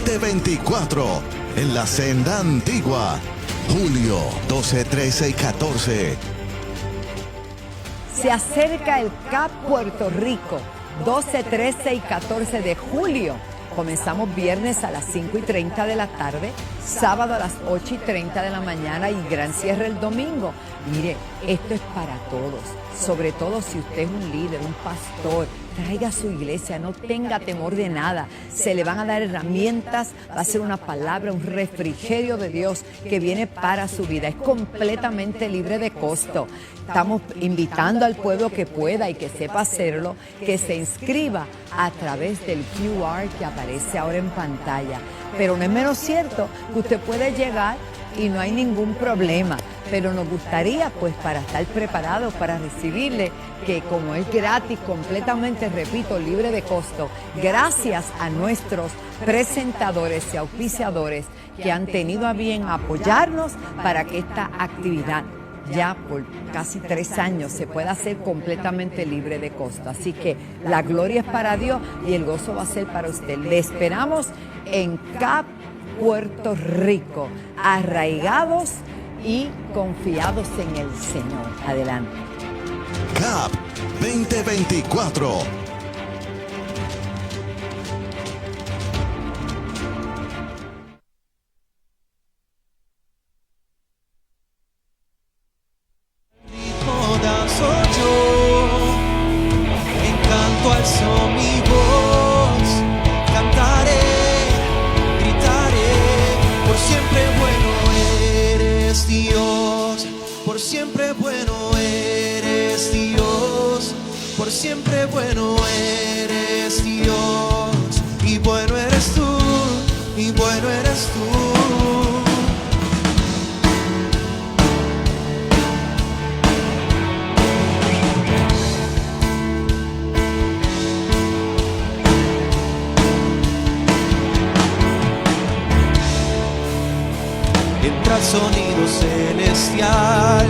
2024 en la Senda Antigua. Julio 12, 13 y 14. Se acerca el CAP Puerto Rico, 12, 13 y 14 de julio. Comenzamos viernes a las 5:30 de la tarde, sábado a las 8:30 de la mañana y gran cierre el domingo. Mire, esto es para todos, sobre todo si usted es un líder, un pastor. Traiga a su iglesia, no tenga temor de nada. Se le van a dar herramientas, va a ser una palabra, un refrigerio de Dios que viene para su vida. Es completamente libre de costo. Estamos invitando al pueblo que pueda y que sepa hacerlo, que se inscriba a través del QR que aparece ahora en pantalla. Pero no es menos cierto que usted puede llegar y no hay ningún problema. Pero nos gustaría, pues, para estar preparados para recibirle, que como es gratis, completamente, repito, libre de costo, gracias a nuestros presentadores y auspiciadores que han tenido a bien apoyarnos para que esta actividad ya por casi 3 años se pueda hacer completamente libre de costo. Así que la gloria es para Dios y el gozo va a ser para usted. Le esperamos en CAP Puerto Rico, arraigados y confiados en el Señor. Adelante. CAP 2024. Siempre bueno eres Dios, y bueno eres tú, y bueno eres tú. Entra el sonido celestial,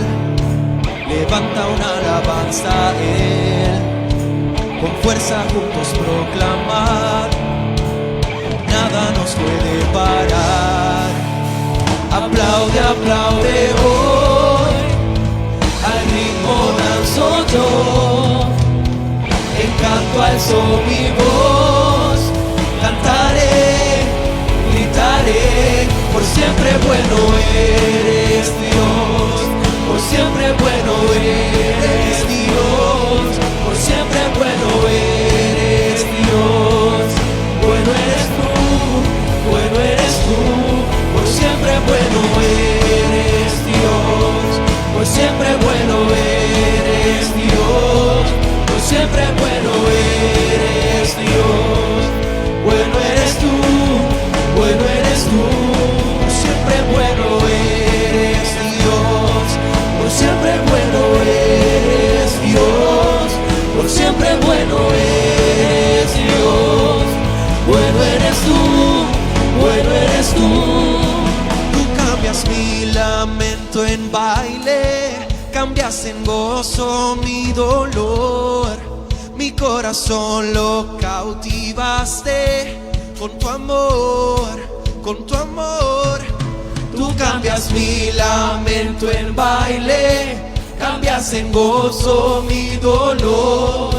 levanta una alabanza a Él. Con fuerza juntos proclamar, nada nos puede parar. Aplaude, aplaude hoy, al ritmo danzo yo. En canto alzo mi voz, cantaré, gritaré. Por siempre bueno eres Dios, por siempre bueno eres Dios. Por siempre bueno eres Dios, bueno eres tú, bueno eres tú. Por siempre bueno eres Dios, por siempre bueno eres Dios. Por siempre bueno eres Dios, bueno eres tú, bueno eres tú. Por siempre bueno eres Dios, por siempre bueno eres Dios. Por siempre bueno eres Dios, bueno eres tú, bueno eres tú. Tú cambias mi lamento en baile, cambias en gozo mi dolor. Mi corazón lo cautivaste con tu amor, con tu amor. Tú cambias mi lamento en baile, cambias en gozo mi dolor.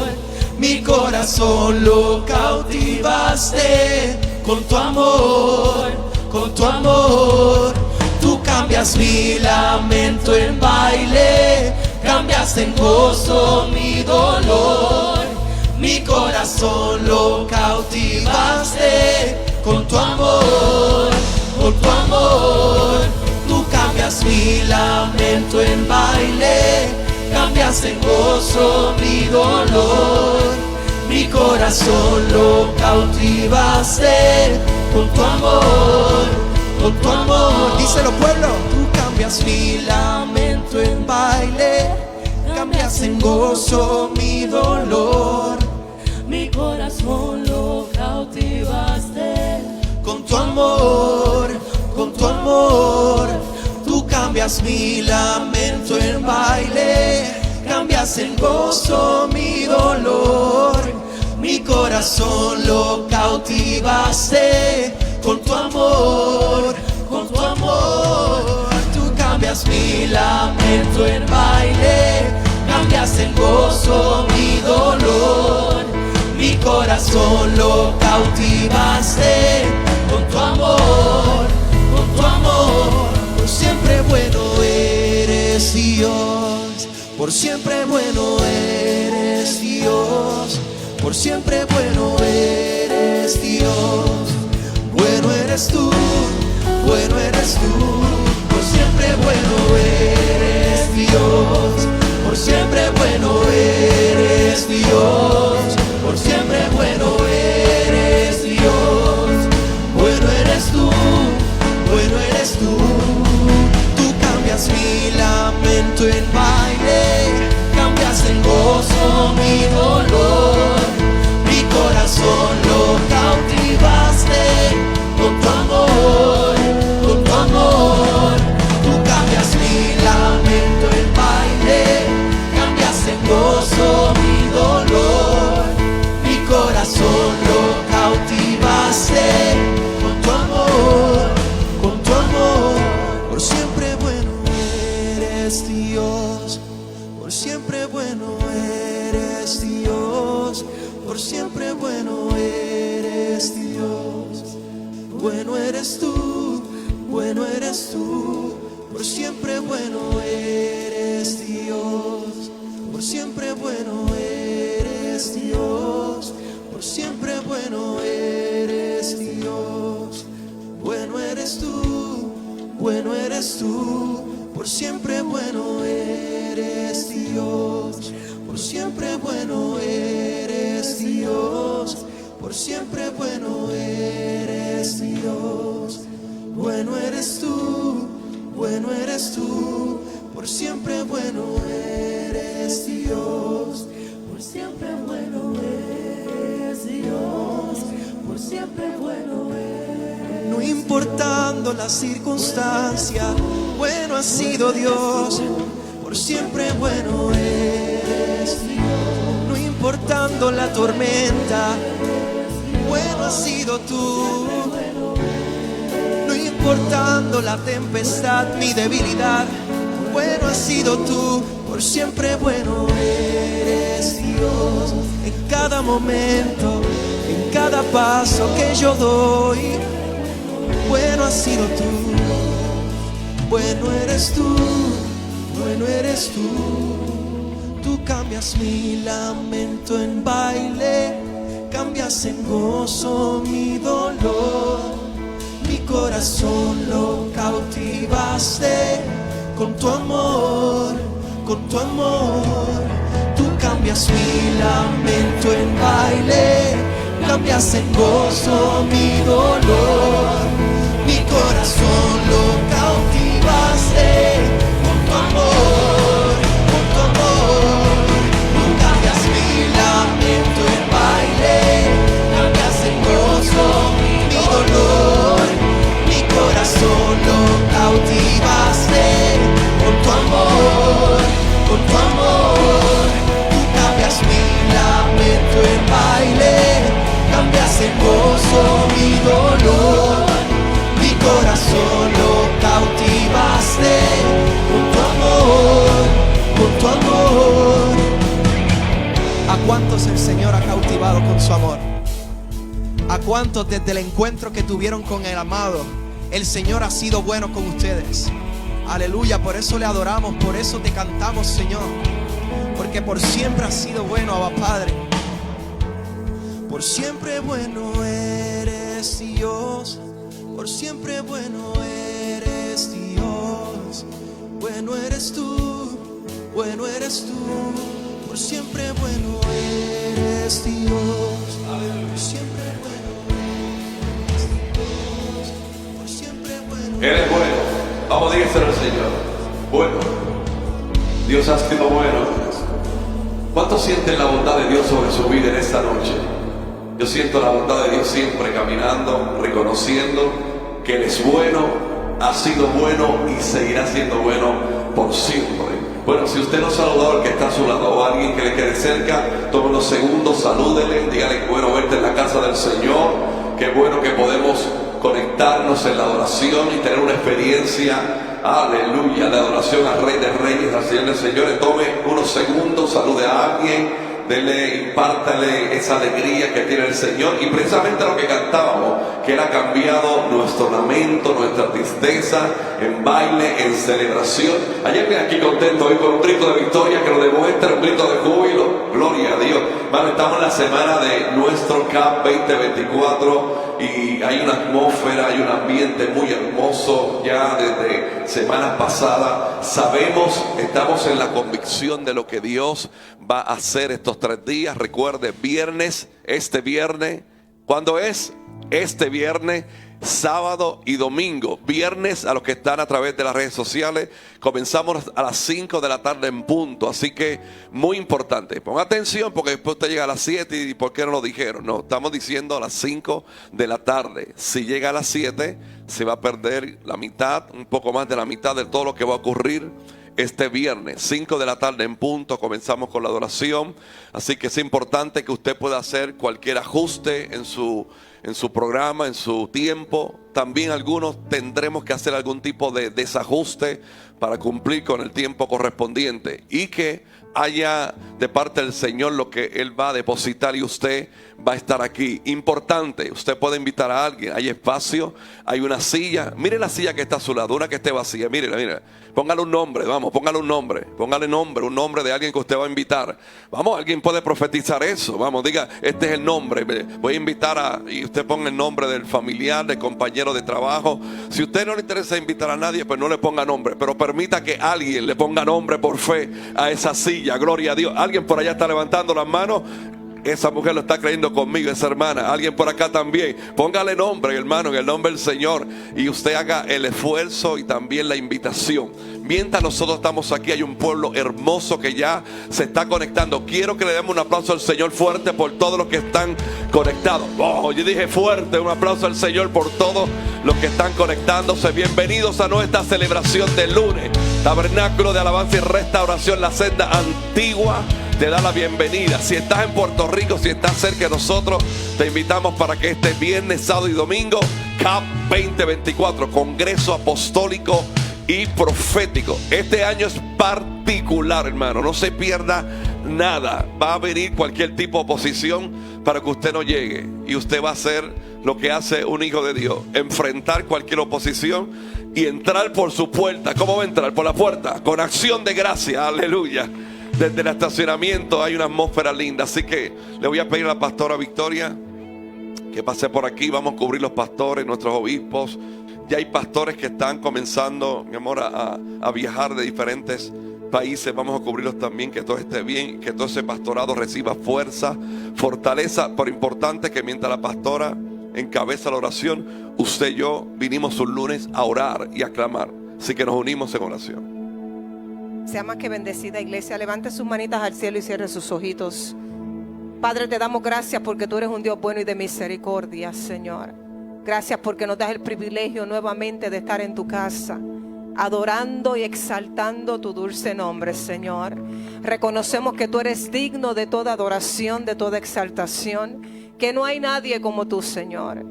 Mi corazón lo cautivaste con tu amor, con tu amor. Tú cambias mi lamento en baile, cambias en gozo mi dolor. Mi corazón lo cautivaste con tu amor, con tu amor. Tú cambias mi lamento en baile, cambias en gozo mi dolor. Mi corazón lo cautivaste con tu amor, con tu amor. Díselo, pueblo. Tú cambias mi lamento en baile, cambias en gozo mi dolor. Mi corazón lo cautivaste con tu amor, con tu amor. Tú cambias mi lamento en baile, cambias en gozo mi dolor. Mi corazón lo cautivaste con tu amor, con tu amor. Tú cambias mi lamento en baile, cambias en gozo mi dolor. Mi corazón lo cautivaste con tu amor, con tu amor. Por siempre bueno eres Dios, por siempre bueno eres Dios, por siempre bueno eres Dios. Bueno eres tú, bueno eres tú, por siempre bueno eres Dios, por siempre bueno eres Dios, por siempre bueno eres Dios. Bueno eres tú, bueno eres tú. Tú cambias mi lamento en baile, cambias en gozo mi dolor. Mi corazón lo cautivaste con tu amor, con tu amor. Tú cambias mi lamento en baile, cambias en gozo mi dolor. Mi corazón lo cautivaste con tu amor, con tu amor. Por siempre bueno eres Dios, por siempre bueno eres Dios, por siempre bueno eres Dios. Bueno eres tú, bueno eres tú, por siempre bueno eres Dios, por siempre bueno eres Dios, por siempre bueno eres Dios. Bueno eres tú, bueno eres tú, por siempre bueno eres Dios, por siempre bueno eres Dios, por siempre bueno eres Dios. Bueno eres tú, bueno eres tú, por siempre bueno eres Dios, por siempre bueno eres Dios, por siempre bueno eres. No importando la circunstancia, bueno ha sido Dios, por siempre bueno eres Dios. No importando la tormenta, bueno ha sido tú. No importando la tempestad, mi debilidad, bueno ha sido tú. Por siempre bueno eres Dios. En cada momento, en cada paso que yo doy, bueno ha sido tú. Bueno eres tú, bueno eres tú. Tú cambias mi lamento en baile, cambias en gozo mi dolor. Mi corazón lo cautivaste con tu amor, con tu amor. Tú cambias mi lamento en baile, cambias en gozo mi dolor. Mi corazón lo cautivaste con tu amor, con tu amor. Tú cambias mi lamento en baile, cambias en gozo mi dolor. Mi corazón lo cautivaste con tu amor, con tu amor. Tú cambias mi lamento en baile, cambias en gozo mi dolor. Mi corazón lo cautivaste con tu amor, con tu amor. ¿A cuántos el Señor ha cautivado con su amor? ¿A cuántos desde el encuentro que tuvieron con el amado, el Señor ha sido bueno con ustedes? Aleluya, por eso le adoramos, por eso te cantamos, Señor, porque por siempre has sido bueno, Abba Padre. Por siempre bueno eres Dios, por siempre bueno eres Dios. Bueno eres tú, bueno eres tú, por siempre bueno eres Dios. Por siempre bueno eres Dios, por siempre bueno. Eres bueno, vamos a dígaselo al Señor. Bueno, Dios ha sido bueno. ¿Cuántos sienten la bondad de Dios sobre su vida en esta noche? Yo siento la bondad de Dios siempre caminando, reconociendo que Él es bueno, ha sido bueno y seguirá siendo bueno por siempre. Bueno, si usted no ha saludado al que está a su lado o a alguien que le quede cerca, tome unos segundos, salúdele, dígale que bueno verte en la casa del Señor, qué bueno que podemos conectarnos en la adoración y tener una experiencia, aleluya, de adoración al Rey de Reyes, al Señor de Señores. Tome unos segundos, salude a alguien, impártale esa alegría que tiene el Señor. Y precisamente lo que cantábamos, que Él ha cambiado nuestro lamento, nuestra tristeza en baile, en celebración. Ayer vine aquí contento hoy con un grito de victoria que lo demuestra, un grito de júbilo. Gloria a Dios. Bueno, estamos en la semana de nuestro CAP 2024 y hay una atmósfera, hay un ambiente muy hermoso ya desde semanas pasadas. Sabemos, estamos en la convicción de lo que Dios va a hacer estos 3 días. Recuerde, viernes, este viernes, ¿cuándo es? Este viernes, sábado y domingo. Viernes, a los que están a través de las redes sociales, comenzamos a las 5 de la tarde en punto. Así que muy importante, ponga atención, porque después usted llega a las 7 y ¿por qué no lo dijeron? No, estamos diciendo a las 5 de la tarde. Si llega a las 7 se va a perder la mitad, un poco más de la mitad de todo lo que va a ocurrir este viernes, 5 de la tarde en punto. Comenzamos con la adoración. Así que es importante que usted pueda hacer cualquier ajuste en su programa, en su tiempo. También algunos tendremos que hacer algún tipo de desajuste para cumplir con el tiempo correspondiente, y que haya de parte del Señor lo que Él va a depositar y usted va a estar aquí. Importante, usted puede invitar a alguien, hay espacio, hay una silla. Mire la silla que está a su lado, una que esté vacía, mírela, mírela. Póngale un nombre, vamos, póngale un nombre, un nombre de alguien que usted va a invitar. Vamos, alguien puede profetizar eso, vamos, diga, este es el nombre. Voy a invitar y usted ponga el nombre del familiar, del compañero de trabajo. Si a usted no le interesa invitar a nadie, pues no le ponga nombre, pero permita que alguien le ponga nombre por fe a esa silla. Gloria a Dios. Alguien por allá está levantando las manos. Esa mujer lo está creyendo conmigo, esa hermana. Alguien por acá también. Póngale nombre, hermano, en el nombre del Señor, y usted haga el esfuerzo y también la invitación. Mientras nosotros estamos aquí, hay un pueblo hermoso que ya se está conectando. Quiero que le demos un aplauso al Señor fuerte por todos los que están conectados. Oh, yo dije fuerte, un aplauso al Señor por todos los que están conectándose. Bienvenidos a nuestra celebración del lunes. Tabernáculo de Alabanza y Restauración, la senda antigua, te da la bienvenida. Si estás en Puerto Rico, si estás cerca de nosotros, te invitamos para que este viernes, sábado y domingo, CAP 2024, Congreso Apostólico y Profético. Este año es particular, hermano, no se pierda nada. Va a venir cualquier tipo de oposición para que usted no llegue, y usted va a hacer lo que hace un hijo de Dios: enfrentar cualquier oposición y entrar por su puerta. ¿Cómo va a entrar? Por la puerta, con acción de gracia, aleluya. Desde el estacionamiento hay una atmósfera linda. Así que le voy a pedir a la pastora Victoria que pase por aquí. Vamos a cubrir los pastores, nuestros obispos. Ya hay pastores que están comenzando, mi amor, a viajar de diferentes países. Vamos a cubrirlos también, que todo esté bien, que todo ese pastorado reciba fuerza, fortaleza. Pero importante que mientras la pastora encabeza la oración, usted y yo vinimos un lunes a orar y a clamar. Así que nos unimos en oración. Sea más que bendecida, iglesia. Levante sus manitas al cielo y cierre sus ojitos. Padre, te damos gracias porque tú eres un Dios bueno y de misericordia, Señor. Gracias porque nos das el privilegio nuevamente de estar en tu casa, adorando y exaltando tu dulce nombre, Señor. Reconocemos que tú eres digno de toda adoración, de toda exaltación, que no hay nadie como tú, Señor.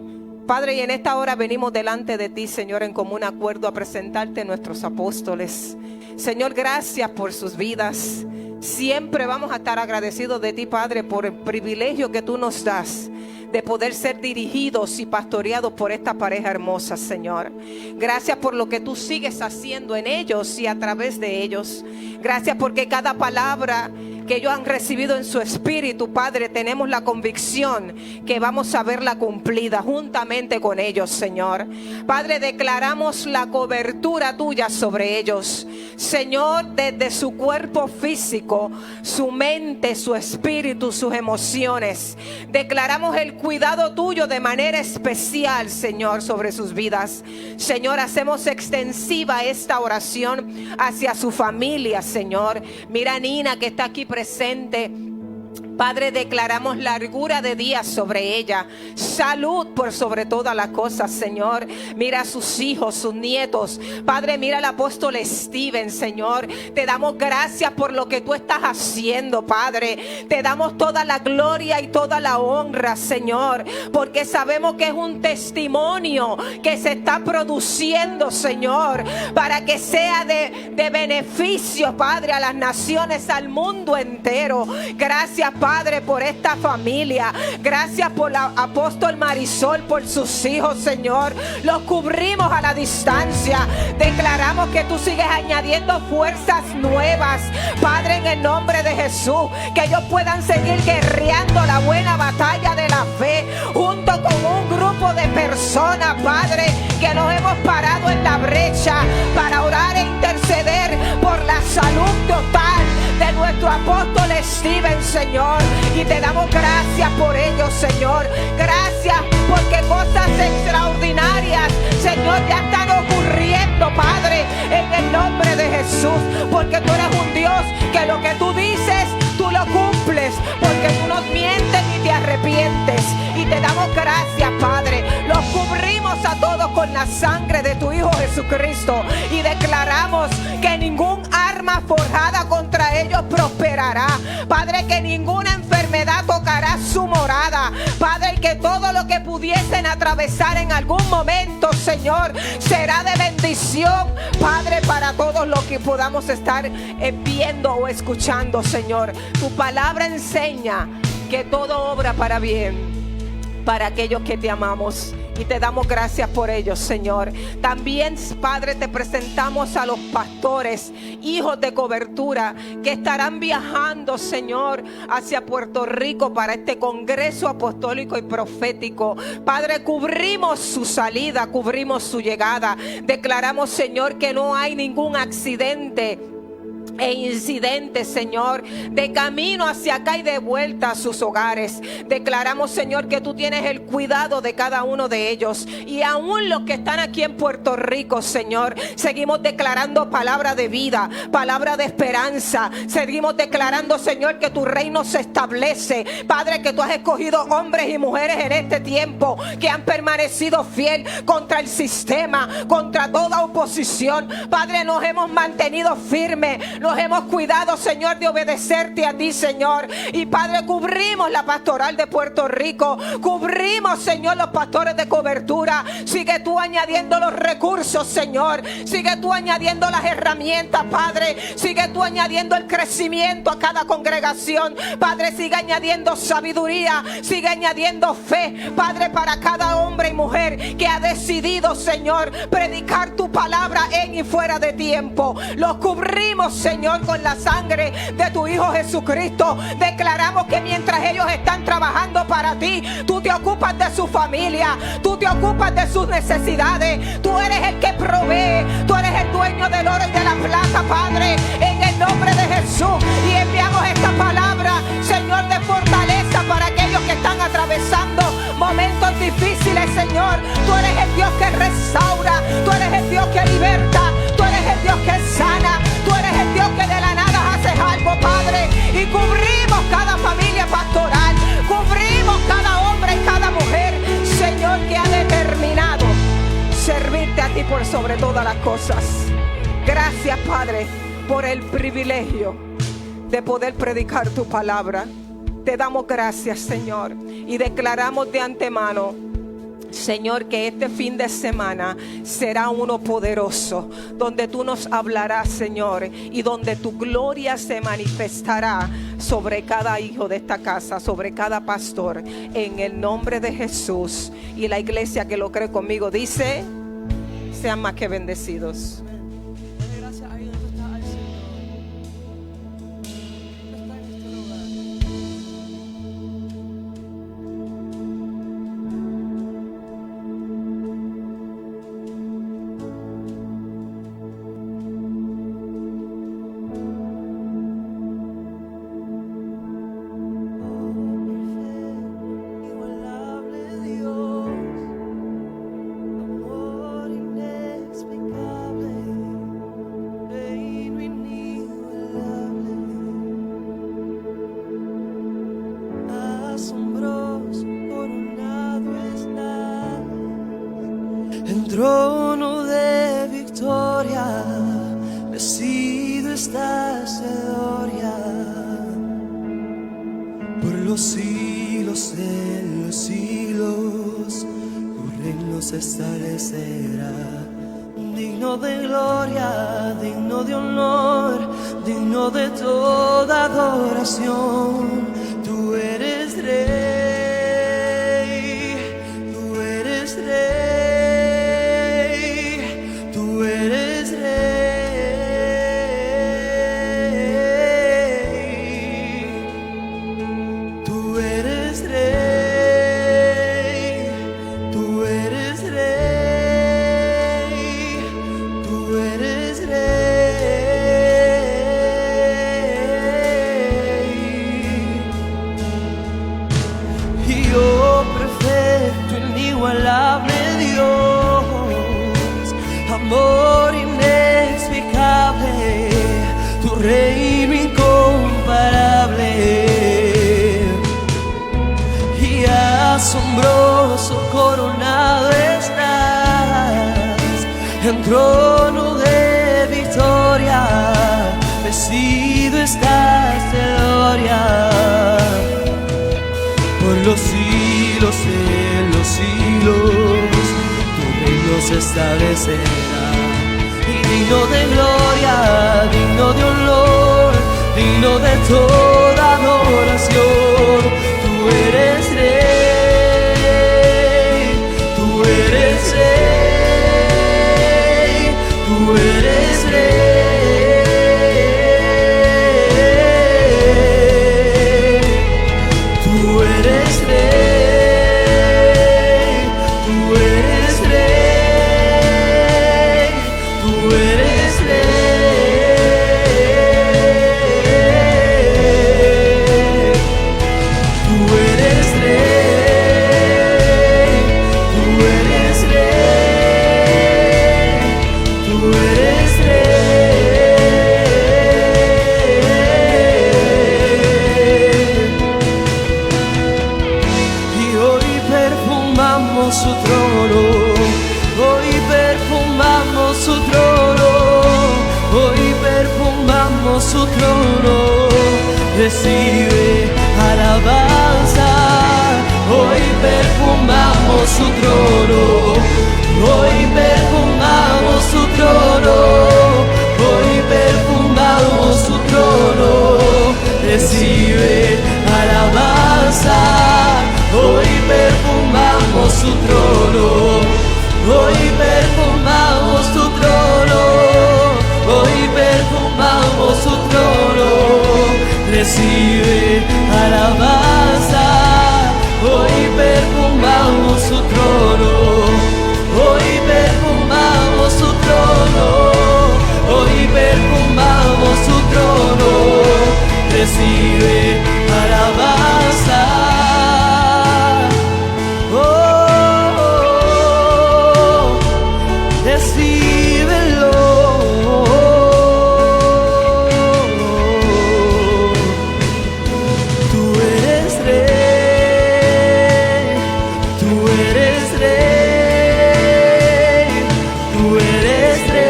Padre, y en esta hora venimos delante de ti, Señor, en común acuerdo a presentarte nuestros apóstoles. Señor, gracias por sus vidas. Siempre vamos a estar agradecidos de ti, Padre, por el privilegio que tú nos das de poder ser dirigidos y pastoreados por esta pareja hermosa, Señor. Gracias por lo que tú sigues haciendo en ellos y a través de ellos. Gracias porque cada palabra que ellos han recibido en su espíritu, Padre, tenemos la convicción que vamos a verla cumplida juntamente con ellos, Señor. Padre, declaramos la cobertura tuya sobre ellos, Señor, desde su cuerpo físico, su mente, su espíritu, sus emociones. Declaramos el cuidado tuyo de manera especial, Señor, sobre sus vidas. Señor, hacemos extensiva esta oración hacia su familia, Señor. Mira a Nina, que está aquí presente. Padre, declaramos largura de días sobre ella, salud por sobre todas las cosas, Señor. Mira a sus hijos, sus nietos. Padre, mira al apóstol Steven, Señor. Te damos gracias por lo que tú estás haciendo, Padre. Te damos toda la gloria y toda la honra, Señor, porque sabemos que es un testimonio que se está produciendo, Señor, para que sea de beneficio, Padre, a las naciones, al mundo entero. Gracias, Padre, por esta familia. Gracias por la apóstol Marisol, por sus hijos, Señor. Los cubrimos a la distancia. Declaramos que tú sigues añadiendo fuerzas nuevas, Padre, en el nombre de Jesús. Que ellos puedan seguir guerreando la buena batalla de la fe, junto con un grupo de personas, Padre, que nos hemos parado en la brecha para orar e interceder por la salud total de nuestro apóstol Steven, Señor. Y te damos gracias por ello, Señor. Gracias porque cosas extraordinarias, Señor, ya están ocurriendo, Padre, en el nombre de Jesús. Porque tú eres un Dios que lo que tú dices, tú lo cumples, porque tú no mientes ni te arrepientes. Y te damos gracias, Padre. Los cubrimos a todos con la sangre de tu Hijo Jesucristo y declaramos que ningún arma forjada contra ellos prosperará, Padre, que ninguna enfermedad tocará su morada, Padre, que todo lo que pudiesen atravesar en algún momento, Señor, será de bendición, Padre, para todos los que podamos estar viendo o escuchando, Señor. Tu palabra enseña que todo obra para bien para aquellos que te amamos. Y te damos gracias por ellos, Señor. También, Padre, te presentamos a los pastores, hijos de cobertura, que estarán viajando, Señor, hacia Puerto Rico para este congreso apostólico y profético. Padre, cubrimos su salida, cubrimos su llegada. Declaramos, Señor, que no hay ningún accidente e incidentes, Señor, de camino hacia acá y de vuelta a sus hogares. Declaramos, Señor, que tú tienes el cuidado de cada uno de ellos. Y aún los que están aquí en Puerto Rico, Señor, seguimos declarando palabra de vida, palabra de esperanza. Seguimos declarando, Señor, que tu reino se establece. Padre, que tú has escogido hombres y mujeres en este tiempo que han permanecido fiel contra el sistema, contra toda oposición. Padre, nos hemos mantenido firmes. Nos hemos cuidado, Señor, de obedecerte a ti, Señor. Y Padre, cubrimos la pastoral de Puerto Rico. Cubrimos, Señor, los pastores de cobertura. Sigue tú añadiendo los recursos, Señor. Sigue tú añadiendo las herramientas, Padre. Sigue tú añadiendo el crecimiento a cada congregación. Padre, sigue añadiendo sabiduría. Sigue añadiendo fe, Padre, para cada hombre y mujer que ha decidido, Señor, predicar tu palabra en y fuera de tiempo. Los cubrimos, Señor, con la sangre de tu Hijo Jesucristo. Declaramos que mientras ellos están trabajando para ti, tú te ocupas de su familia, tú te ocupas de sus necesidades. Tú eres el que provee, tú eres el dueño del oro y de la plata, Padre, en el nombre de Jesús. Y enviamos esta palabra, Señor, de fortaleza para aquellos que están atravesando momentos difíciles, Señor. Tú eres el Dios que restaura, tú eres el Dios que liberta, tú eres el Dios que sana. Tú eres el Dios que de la nada haces algo, Padre. Y cubrimos cada familia pastoral. Cubrimos cada hombre y cada mujer, Señor, que ha determinado servirte a ti por sobre todas las cosas. Gracias, Padre, por el privilegio de poder predicar tu palabra. Te damos gracias, Señor. Y declaramos de antemano, Señor, que este fin de semana será uno poderoso, donde tú nos hablarás, Señor, y donde tu gloria se manifestará sobre cada hijo de esta casa, sobre cada pastor, en el nombre de Jesús. Y la iglesia que lo cree conmigo dice: sean más que bendecidos. Amor inexplicable. estás de gloria, por los siglos de los siglos, tu reino se establecerá. Digno de gloria, digno de honor, digno de toda adoración. Tú eres rey, tú eres rey, tú eres rey, tú eres rey, tú eres rey, tú eres rey. Y oh, perfecto, inigualable Dios, amor inexplicable, tu reino incomparable. Y asombroso coronado estás en trono de victoria, vestido estás de gloria. Por los siglos de los siglos, tu reino se establecerá. Y digno de gloria, digno de honor, digno de toda adoración. Tú eres rey, tú eres rey, tú eres rey. Tú eres rey, tú eres rey, tú eres rey, tú eres rey, tú eres rey, tú eres rey. Y hoy perfumamos su trono, hoy perfumamos su trono, hoy perfumamos su trono. Recibe alabanza, hoy perfumamos su trono, hoy perfumamos su trono, hoy perfumamos su trono. Recibe alabanza, hoy perfumamos su trono, hoy perfumamos su trono, hoy perfumamos su trono. Recibe alabanza, hoy perfumamos su trono, hoy perfumamos su trono, hoy perfumamos su trono. Recibe alabanza. Recíbelo. Tú eres rey, tú eres rey, tú eres rey,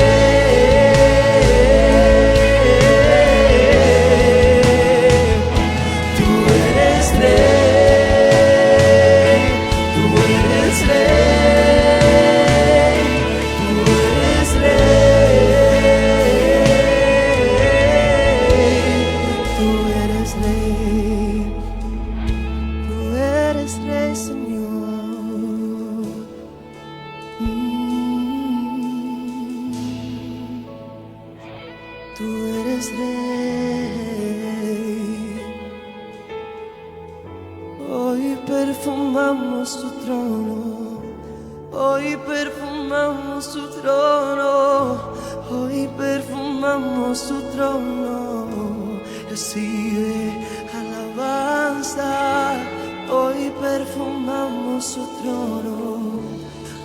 tú eres rey, tú eres rey, tú eres rey, tú eres rey, tú eres rey, Señor. Tú eres rey. Hoy perfumamos tu trono, hoy perfumamos tu trono, hoy perfumamos tu trono. Recibe alabanza, hoy perfumamos su trono,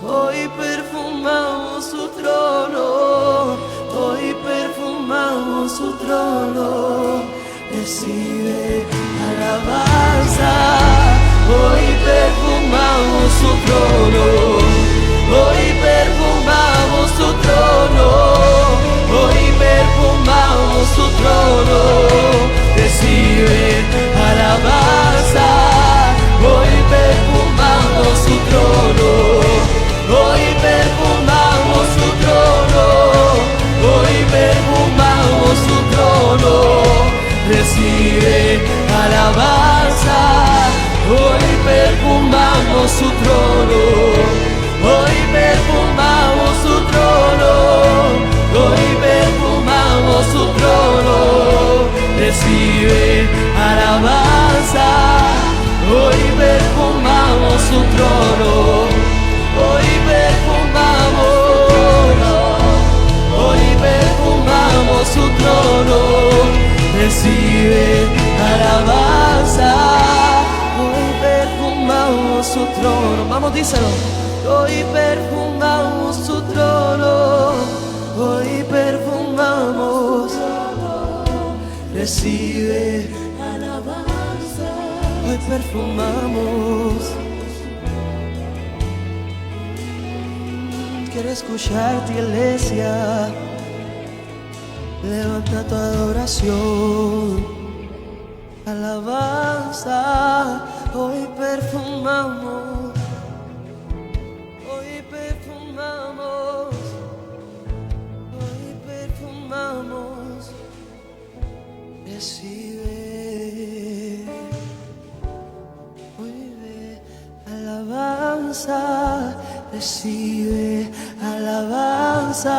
hoy perfumamos su trono, hoy perfumamos su trono. Recibe alabanza, hoy perfumamos su trono, hoy perfumamos su trono, hoy perfumamos perfumamos su trono. Recibe alabanza. Hoy perfumamos su trono. Hoy perfumamos su trono. Hoy perfumamos su trono. Recibe alabanza. Hoy perfumamos su trono. Hoy perfumamos su trono. Hoy perfumamos su trono. Recibe alabanza. Hoy perfumamos su trono. Hoy perfumamos. Hoy perfumamos su trono. Recibe alabanza. Hoy perfumamos su trono. Vamos, díselo. Hoy perfumamos su trono. Hoy perfumamos. Recibe alabanza. Hoy perfumamos. Quiero escucharte, iglesia. Levanta tu adoración. Alabanza. Hoy perfumamos. Hoy perfumamos. Hoy perfumamos. Recibe. Oye, alabanza. Recibe alabanza.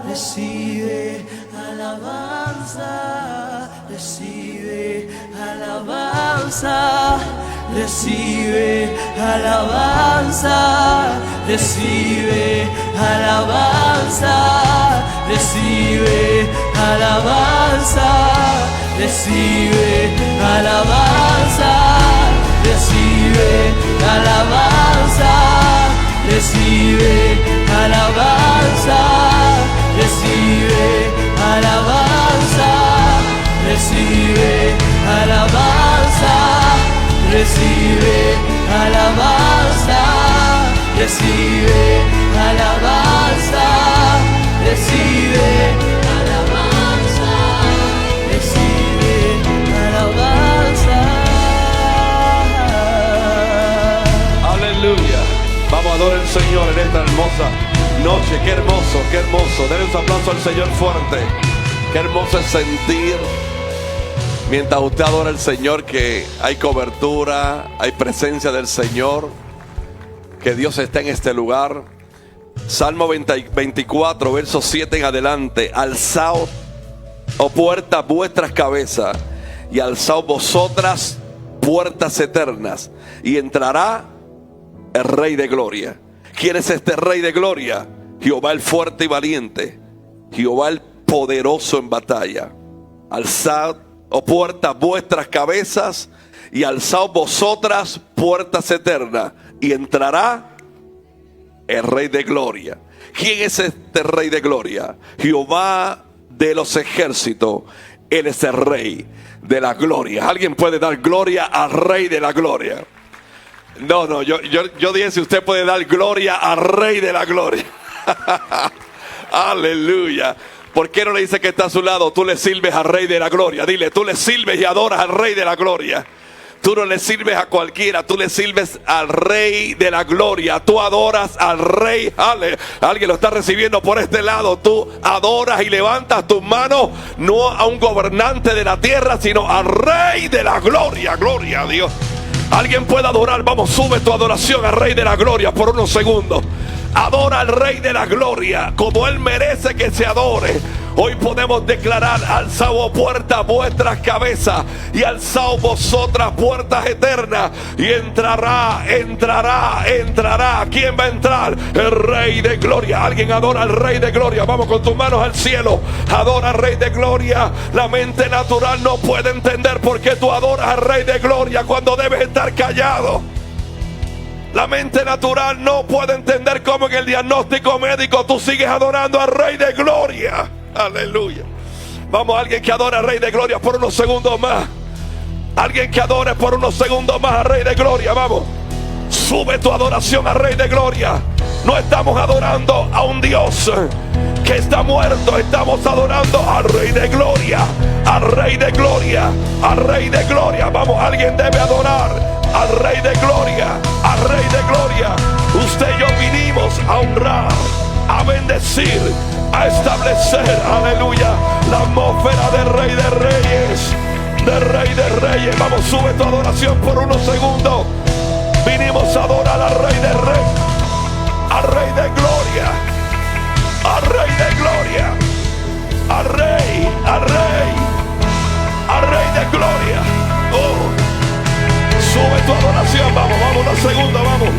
Recibe alabanza. Recibe alabanza. Recibe alabanza. Recibe alabanza. Recibe alabanza. Recibe alabanza. Recibe alabanza. Recibe alabanza. Recibe alabanza. Recibe alabanza. Recibe alabanza. Recibe alabanza. Recibe alabanza. Recibe alabanza. Aleluya. Vamos a adorar al Señor en esta hermosa noche. Qué hermoso, qué hermoso. Denle un aplauso al Señor fuerte. Qué hermoso es sentir, mientras usted adora al Señor, que hay cobertura, hay presencia del Señor, que Dios está en este lugar. Salmo 24, verso 7 en adelante. Alzaos, oh puertas, vuestras cabezas, y alzaos vosotras, puertas eternas, y entrará el Rey de Gloria. ¿Quién es este Rey de Gloria? Jehová el fuerte y valiente, Jehová el poderoso en batalla. Alzad, oh puertas, vuestras cabezas, y alzaos vosotras, puertas eternas, y entrará el Rey de Gloria. ¿Quién es este Rey de Gloria? Jehová de los ejércitos. Él es el Rey de la Gloria. ¿Alguien puede dar gloria al Rey de la Gloria? No, yo dije, si usted puede dar gloria al Rey de la Gloria. Aleluya. ¿Por qué no le dice que está a su lado? Tú le sirves al Rey de la Gloria. Dile, tú le sirves y adoras al Rey de la Gloria. Tú no le sirves a cualquiera, tú le sirves al Rey de la Gloria. Tú adoras al Rey. Alguien lo está recibiendo por este lado. Tú adoras y levantas tus manos, no a un gobernante de la tierra, sino al Rey de la Gloria. Gloria a Dios. Alguien puede adorar. Vamos, sube tu adoración al Rey de la Gloria por unos segundos. Adora al Rey de la Gloria como Él merece que se adore. Hoy podemos declarar: alzaos puertas vuestras cabezas, y alzaos vosotras puertas eternas, y entrará. ¿Quién va a entrar? El Rey de Gloria. Alguien adora al Rey de Gloria. Vamos con tus manos al cielo. Adora al Rey de Gloria. La mente natural no puede entender por qué tú adoras al Rey de Gloria cuando debes estar callado. La mente natural no puede entender cómo en el diagnóstico médico tú sigues adorando al Rey de Gloria. Aleluya. Vamos, alguien que adora al Rey de Gloria por unos segundos más. Alguien que adore por unos segundos más al Rey de Gloria. Vamos, sube tu adoración al Rey de Gloria. No estamos adorando a un Dios que que está muerto. Estamos adorando al Rey de Gloria, al Rey de Gloria, al Rey de Gloria. Vamos, alguien debe adorar al Rey de Gloria, al Rey de Gloria. Usted y yo vinimos a honrar, a bendecir, a establecer, aleluya, la atmósfera del Rey de Reyes, del Rey de Reyes. Vamos, sube tu adoración por unos segundos. Vinimos a adorar al Rey de Reyes, al Rey de Gloria, al Rey de Gloria, al Rey, al Rey, al Rey de Gloria. Oh, sube tu adoración. Vamos, vamos, una segunda, vamos.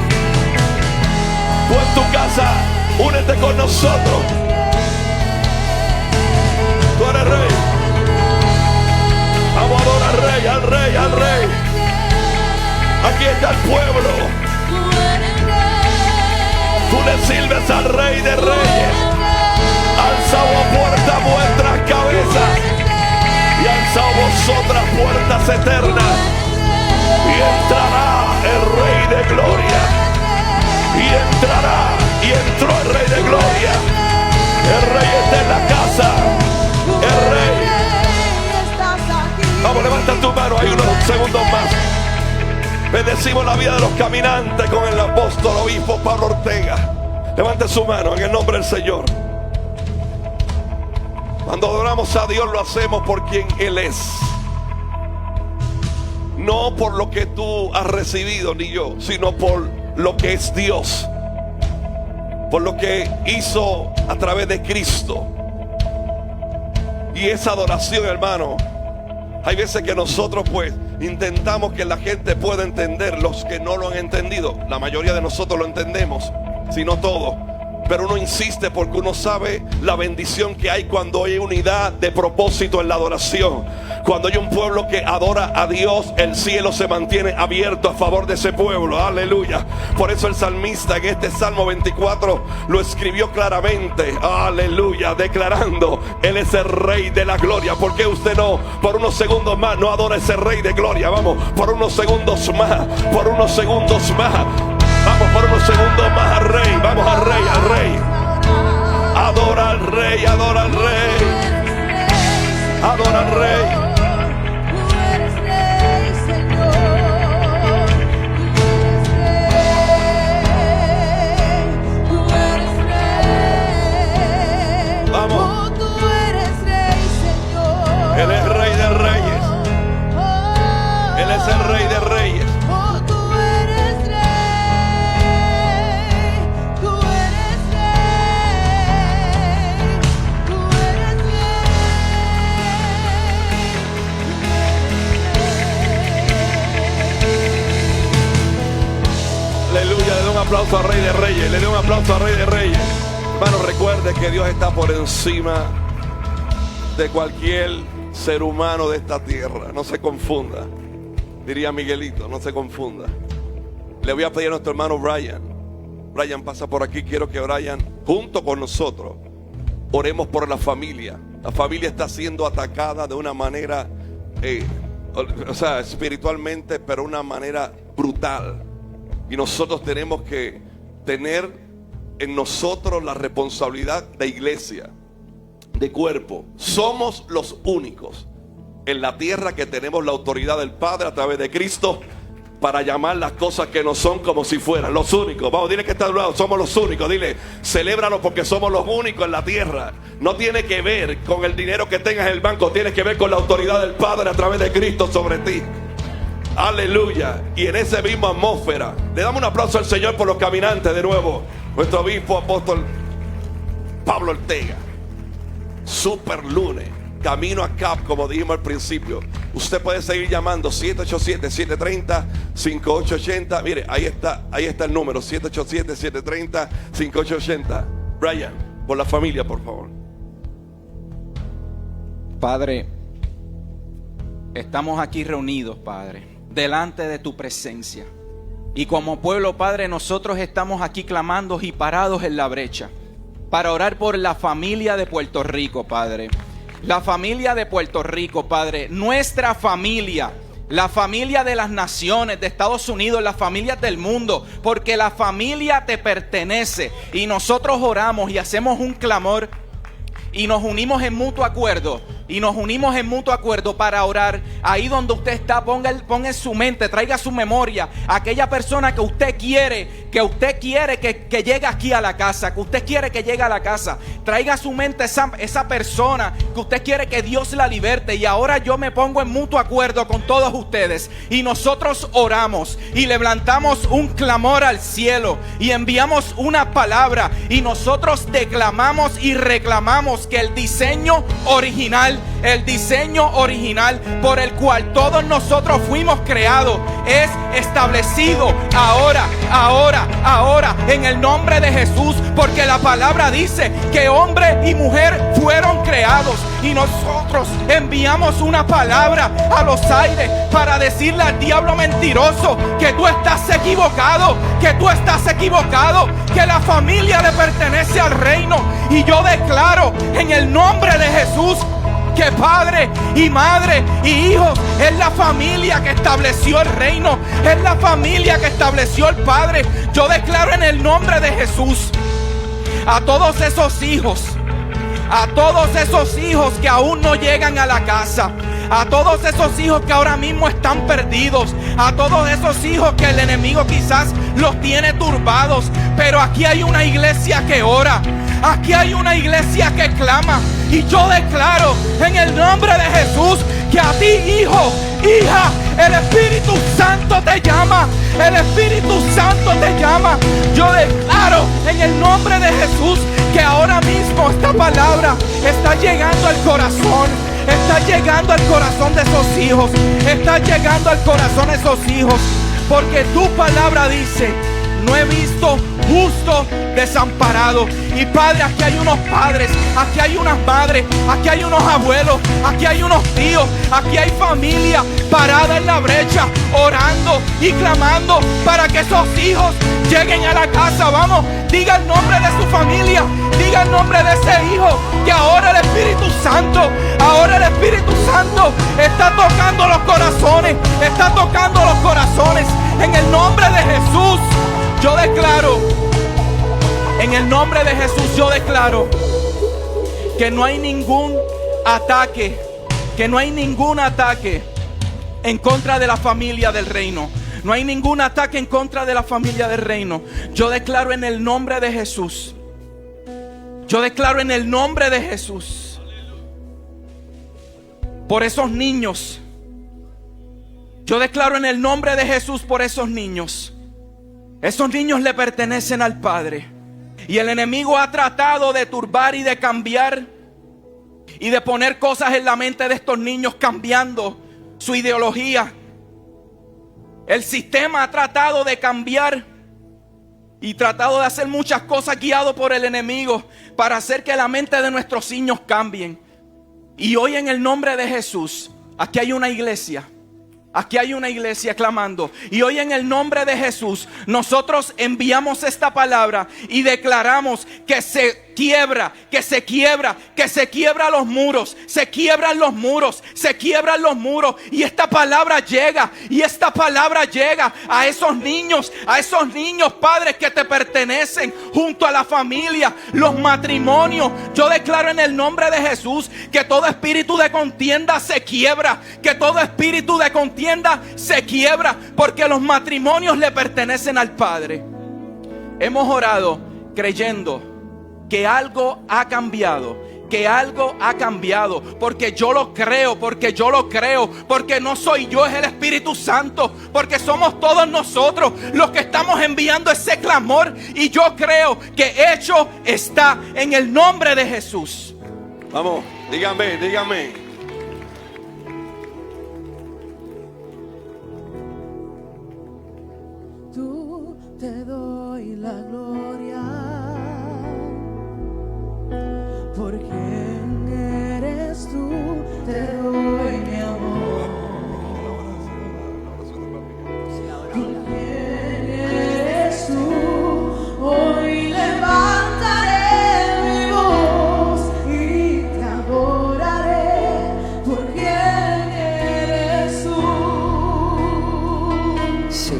Tú en tu casa, únete con nosotros. Tú eres Rey. Vamos a adorar al Rey, al Rey, al Rey. Aquí está el pueblo. Tú le sirves al Rey de Reyes. Alzamos puertas vuestras cabezas y alzamos vosotras puertas eternas. Y entrará el Rey de Gloria. Y entrará, y entró el Rey de Gloria. El Rey está en la casa. El Rey. Vamos, levanta tu mano, hay unos segundos más. Bendecimos la vida de los caminantes con el apóstol obispo Pablo Ortega. Levante su mano en el nombre del Señor. Cuando adoramos a Dios, lo hacemos por quien Él es. No por lo que tú has recibido, ni yo, sino por lo que es Dios. Por lo que hizo a través de Cristo. Y esa adoración, hermano, hay veces que nosotros pues intentamos que la gente pueda entender. Los que no lo han entendido, la mayoría de nosotros lo entendemos, si no todo, pero uno insiste porque uno sabe la bendición que hay cuando hay unidad de propósito en la adoración. Cuando hay un pueblo que adora a Dios, el cielo se mantiene abierto a favor de ese pueblo, aleluya. Por eso el salmista en este Salmo 24 lo escribió claramente, aleluya, declarando: Él es el Rey de la Gloria. ¿Por qué usted no, por unos segundos más, no adora ese Rey de Gloria? Vamos, por unos segundos más, por unos segundos más. Vamos, por unos segundos más al Rey. Vamos al Rey, al Rey. Adora al Rey, adora al Rey. Adora al Rey. Vamos. Él es Rey de Reyes. Él es el Rey de Reyes. Aleluya, le doy un aplauso al Rey de Reyes. Le doy un aplauso al Rey de Reyes. Hermano, recuerde que Dios está por encima de cualquier ser humano de esta tierra. No se confunda. Diría Miguelito, no se confunda. Le voy a pedir a nuestro hermano Brian. Brian, pasa por aquí. Quiero que Brian, junto con nosotros, oremos por la familia. La familia está siendo atacada de una manera, espiritualmente, pero una manera brutal. Y nosotros tenemos que tener en nosotros la responsabilidad de iglesia, de cuerpo. Somos los únicos en la tierra que tenemos la autoridad del Padre a través de Cristo para llamar las cosas que no son como si fueran. Los únicos. Vamos, dile que está al lado, somos los únicos. Dile, celébralo porque somos los únicos en la tierra. No tiene que ver con el dinero que tengas en el banco, tiene que ver con la autoridad del Padre a través de Cristo sobre ti. Aleluya. Y en esa misma atmósfera le damos un aplauso al Señor por los caminantes de nuevo. Nuestro obispo apóstol Pablo Ortega. Super lunes, camino a CAP, como dijimos al principio. Usted puede seguir llamando 787-730-5880. Mire, ahí está el número 787-730-5880. Brian, por la familia, por favor. Padre, estamos aquí reunidos, Padre, delante de tu presencia. Y como pueblo, Padre, nosotros estamos aquí clamando y parados en la brecha para orar por la familia de Puerto Rico, Padre. La familia de Puerto Rico, Padre. Nuestra familia. La familia de las naciones, de Estados Unidos, las familias del mundo. Porque la familia te pertenece. Y nosotros oramos y hacemos un clamor y nos unimos en mutuo acuerdo. Y nos unimos en mutuo acuerdo para orar. Ahí donde usted está, ponga en su mente, traiga a su memoria aquella persona que usted quiere que llegue aquí a la casa, que usted quiere que llegue a la casa. Traiga a su mente esa persona que usted quiere que Dios la liberte. Y ahora yo me pongo en mutuo acuerdo con todos ustedes. Y nosotros oramos y levantamos un clamor al cielo y enviamos una palabra. Y nosotros declamamos y reclamamos que el diseño original por el cual todos nosotros fuimos creados es establecido ahora en el nombre de Jesús, porque la palabra dice que hombre y mujer fueron creados, y nosotros enviamos una palabra a los aires para decirle al diablo mentiroso que tú estás equivocado, que la familia le pertenece al reino. Y yo declaro en el nombre de Jesús que padre y madre y hijos es la familia que estableció el reino, es la familia que estableció el Padre. Yo declaro en el nombre de Jesús a todos esos hijos que aún no llegan a la casa, a todos esos hijos que ahora mismo están perdidos, a todos esos hijos que el enemigo quizás los tiene turbados. Pero aquí hay una iglesia que ora, aquí hay una iglesia que clama. Y yo declaro en el nombre de Jesús que a ti, hijo, hija, el Espíritu Santo te llama. El Espíritu Santo te llama. Yo declaro en el nombre de Jesús que ahora mismo esta palabra está llegando al corazón. Está llegando al corazón de esos hijos. Está llegando al corazón de esos hijos. Porque tu palabra dice: no he visto justo desamparado. Y Padre, aquí hay unos padres, aquí hay unas madres, aquí hay unos abuelos, aquí hay unos tíos, aquí hay familia parada en la brecha, orando y clamando para que esos hijos lleguen a la casa. Vamos, diga el nombre de su familia, diga el nombre de ese hijo, que ahora el Espíritu Santo está tocando los corazones, en el nombre de Jesús. Yo declaro, en el nombre de Jesús, yo declaro que no hay ningún ataque, en contra de la familia del reino. No hay ningún ataque en contra de la familia del reino. Yo declaro en el nombre de Jesús. Yo declaro en el nombre de Jesús por esos niños. Yo declaro en el nombre de Jesús por esos niños. Esos niños le pertenecen al Padre. Y el enemigo ha tratado de turbar y de cambiar y de poner cosas en la mente de estos niños, cambiando su ideología. El sistema ha tratado de cambiar y tratado de hacer muchas cosas guiado por el enemigo para hacer que la mente de nuestros niños cambien. Y hoy en el nombre de Jesús, aquí hay una iglesia. Aquí hay una iglesia clamando. Y hoy en el nombre de Jesús nosotros enviamos esta palabra y declaramos que se quiebran los muros. Y esta palabra llega a esos niños, padres, que te pertenecen, junto a la familia, los matrimonios. Yo declaro en el nombre de Jesús que todo espíritu de contienda se quiebra, porque los matrimonios le pertenecen al Padre. Hemos orado creyendo que algo ha cambiado, porque yo lo creo, porque no soy yo, es el Espíritu Santo, porque somos todos nosotros los que estamos enviando ese clamor. Y yo creo que hecho está en el nombre de Jesús. Vamos, dígame. Tú te doy la gloria por quien eres tú, te doy mi amor. Por quien eres tú, hoy levantaré mi voz y te adoraré. Por quien eres tú. Sí.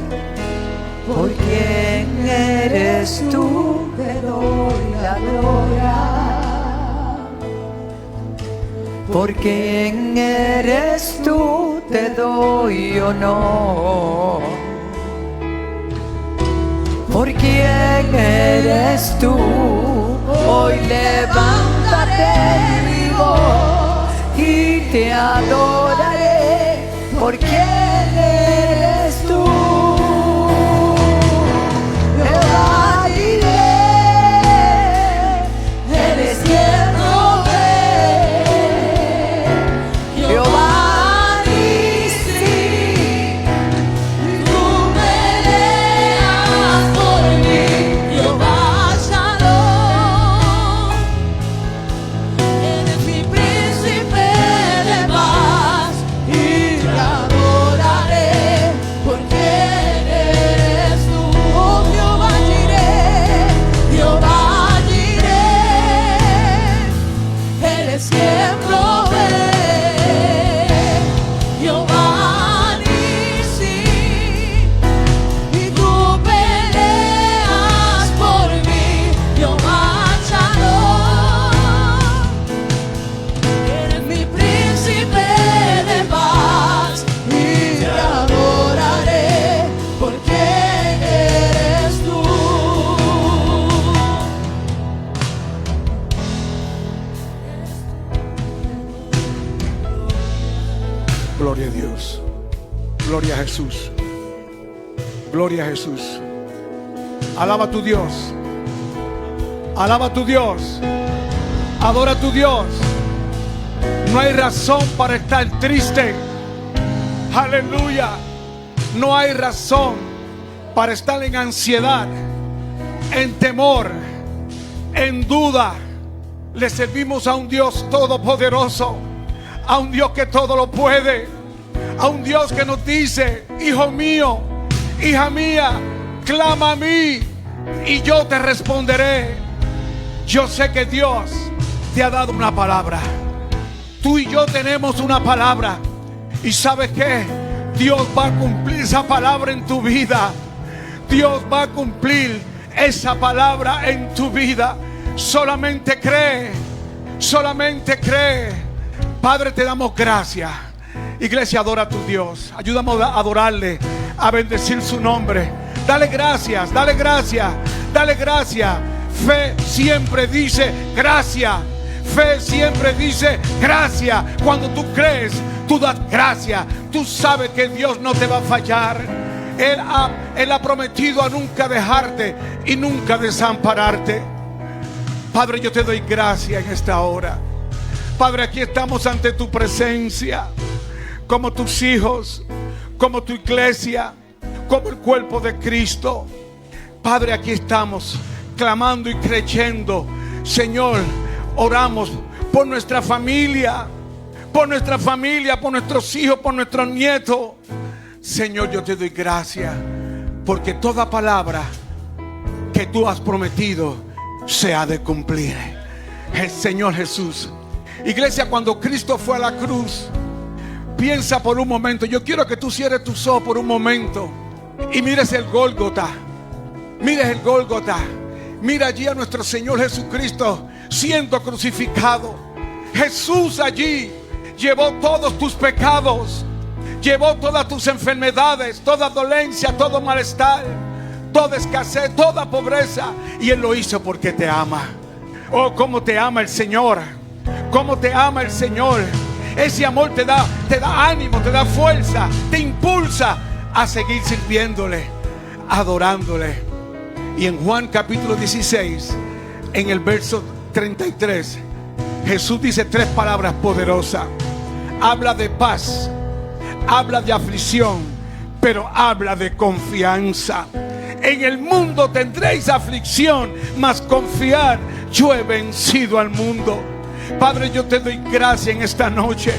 Por quien eres tú, Te doy la gloria. Por quien eres tú te doy honor. Por quien eres tú, hoy levantaré mi voz y te adoraré. Por quien eres tú, Jehová diré, eres quien provee. Jehová dice, tú peleas por mí. Jehová Shalom, eres mi príncipe de paz y te adoraré. Porque eres tú, oh Jehová diré, Jehová diré, eres quien provee. Jehová Nissi, y tú peleas por mí. Jehová Shalom, eres mi príncipe de paz y te adoraré. Porque eres tú. Gloria a Dios. Gloria a Jesús. Gloria a Jesús. Alaba a tu Dios. Alaba a tu Dios. Adora a tu Dios. No hay razón para estar triste. Aleluya. No hay razón para estar en ansiedad, en temor, en duda. Le servimos a un Dios todopoderoso, a un Dios que todo lo puede, a un Dios que nos dice: hijo mío, hija mía, clama a mí y yo te responderé. Yo sé que Dios te ha dado una palabra. Tú y yo tenemos una palabra. ¿Y sabes qué? Dios va a cumplir esa palabra en tu vida. Dios va a cumplir esa palabra en tu vida. Solamente cree. Solamente cree. Padre, te damos gracias. Iglesia, adora a tu Dios. Ayúdame a adorarle, a bendecir su nombre. Dale gracias, dale gracias, dale gracias. Fe siempre dice gracias. Fe siempre dice gracias. Cuando tú crees, tú das gracias. Tú sabes que Dios no te va a fallar. Él ha prometido a nunca dejarte y nunca desampararte. Padre, yo te doy gracias en esta hora. Padre, aquí estamos ante tu presencia, como tus hijos, como tu iglesia, como el cuerpo de Cristo. Padre, aquí estamos clamando y creyendo. Señor, oramos por nuestra familia, por nuestra familia, por nuestros hijos, por nuestros nietos. Señor, yo te doy gracias porque toda palabra que tú has prometido se ha de cumplir. El Señor Jesús. Iglesia, cuando Cristo fue a la cruz, piensa por un momento. Yo quiero que tú cierres tus ojos por un momento y mires el Gólgota. Mires el Gólgota. Mira allí a nuestro Señor Jesucristo siendo crucificado. Jesús allí llevó todos tus pecados, llevó todas tus enfermedades, toda dolencia, todo malestar, toda escasez, toda pobreza. Y Él lo hizo porque te ama. Oh, cómo te ama el Señor. Cómo te ama el Señor. Ese amor te da ánimo, te da fuerza, te impulsa a seguir sirviéndole, adorándole. Y en Juan capítulo 16, en el verso 33, Jesús dice 3 palabras poderosas. Habla de paz, habla de aflicción, pero habla de confianza. En el mundo tendréis aflicción, mas confiad, yo he vencido al mundo. Padre, yo te doy gracias en esta noche,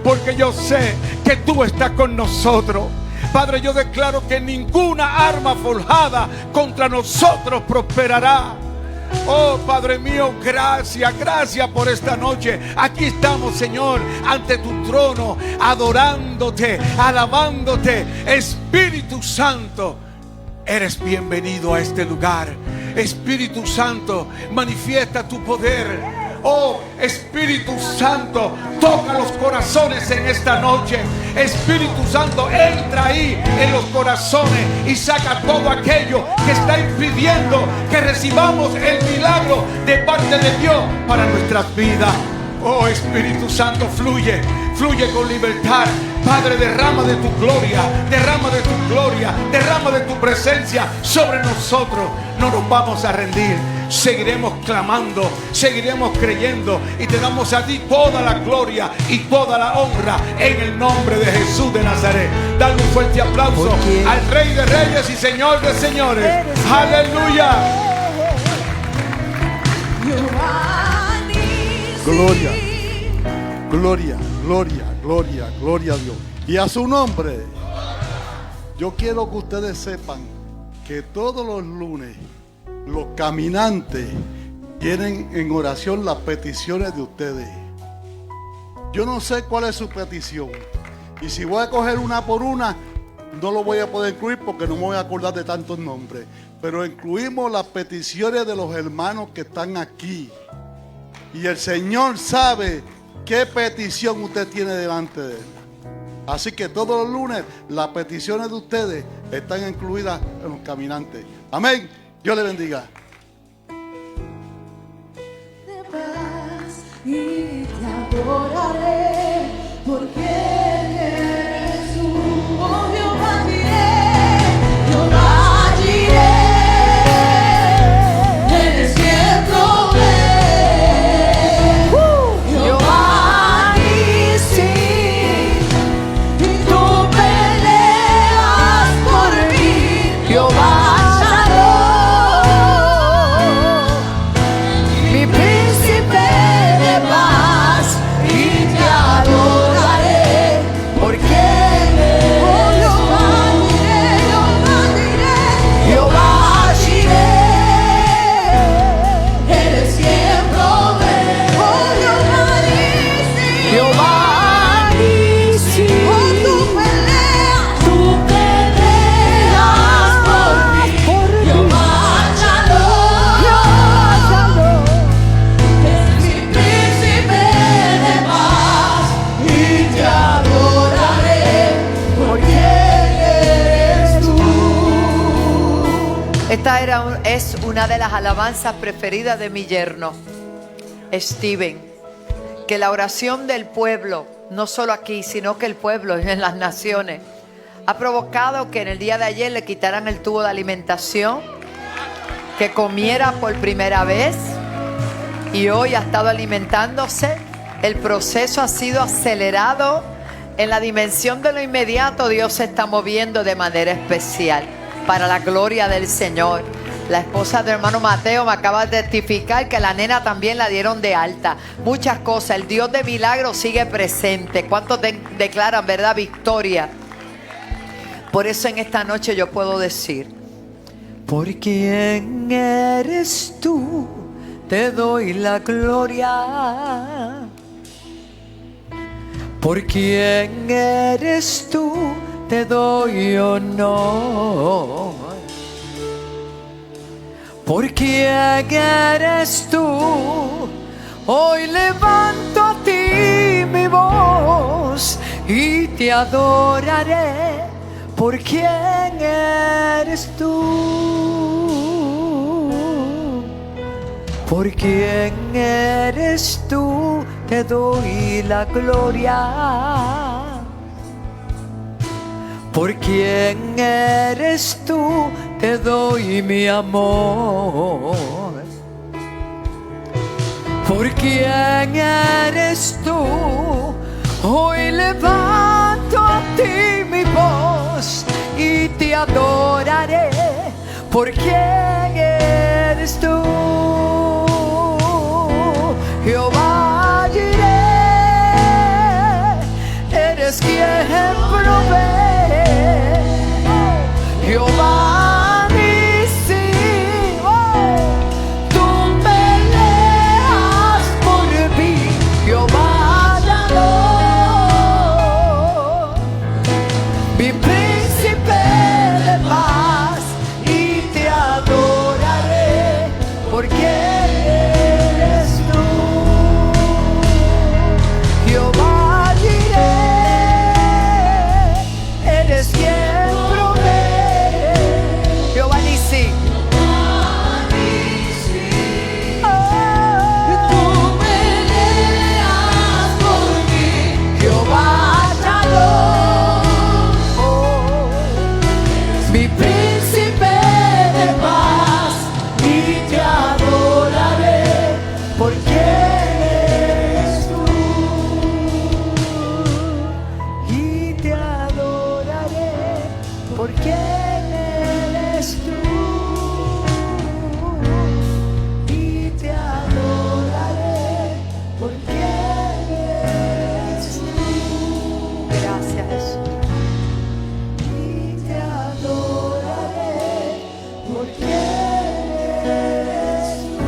porque yo sé que tú estás con nosotros. Padre, yo declaro que ninguna arma forjada contra nosotros prosperará. Oh, Padre mío, gracias, gracias por esta noche. Aquí estamos, Señor, ante tu trono, adorándote, alabándote. Espíritu Santo, eres bienvenido a este lugar. Espíritu Santo, manifiesta tu poder. Oh, Espíritu Santo, toca los corazones en esta noche. Espíritu Santo, entra ahí en los corazones y saca todo aquello que está impidiendo que recibamos el milagro de parte de Dios para nuestras vidas. Oh, Espíritu Santo, fluye, fluye con libertad. Padre, derrama de tu gloria, derrama de tu gloria, derrama de tu presencia sobre nosotros. No nos vamos a rendir. Seguiremos clamando, seguiremos creyendo y te damos a ti toda la gloria y toda la honra en el nombre de Jesús de Nazaret. Dale un fuerte aplauso al Rey de Reyes y Señor de Señores. Aleluya. Gloria, gloria, gloria, gloria, gloria a Dios. Y a su nombre. Yo quiero que ustedes sepan que todos los lunes los caminantes tienen en oración las peticiones de ustedes. Yo no sé cuál es su petición. Y si voy a coger una por una, no lo voy a poder incluir porque no me voy a acordar de tantos nombres. Pero incluimos las peticiones de los hermanos que están aquí. Y el Señor sabe qué petición usted tiene delante de Él. Así que todos los lunes las peticiones de ustedes están incluidas en los caminantes. Amén. Dios le bendiga. De paz y te adoraré porque eres tú. Oh, Jehová diré, Jehová diré. Eres quien provee. Jehová sí, y tú peleas por mí. Jehová. Esta es una de las alabanzas preferidas de mi yerno, Steven. Que la oración del pueblo, no solo aquí, sino que el pueblo en las naciones, ha provocado que en el día de ayer le quitaran el tubo de alimentación, que comiera por primera vez y hoy ha estado alimentándose. El proceso ha sido acelerado. En la dimensión de lo inmediato, Dios se está moviendo de manera especial para la gloria del Señor. La esposa del hermano Mateo me acaba de testificar que la nena también la dieron de alta. Muchas cosas. El Dios de milagros sigue presente. ¿Cuántos declaran, verdad, victoria? Por eso en esta noche yo puedo decir: por quién eres tú, te doy la gloria. Por quién eres tú, te doy honor. ¿Por quién eres tú? Hoy levanto a ti mi voz y te adoraré. ¿Por quién eres tú? ¿Por quién eres tú? Te doy la gloria. ¿Por quién eres tú? Te doy mi amor. ¿Por quién eres tú? Hoy levanto a ti mi voz y te adoraré. ¿Por quién eres tú? Jehová diré, eres quien provee. Jehová dice, tú peleas por mí. Jehová Yahweh, mi príncipe de paz, y te adoraré porque eres tú. por quién eres tú. Y te adoraré por quién eres tú. Gracias, Jesús. Y te adoraré por quién eres tú.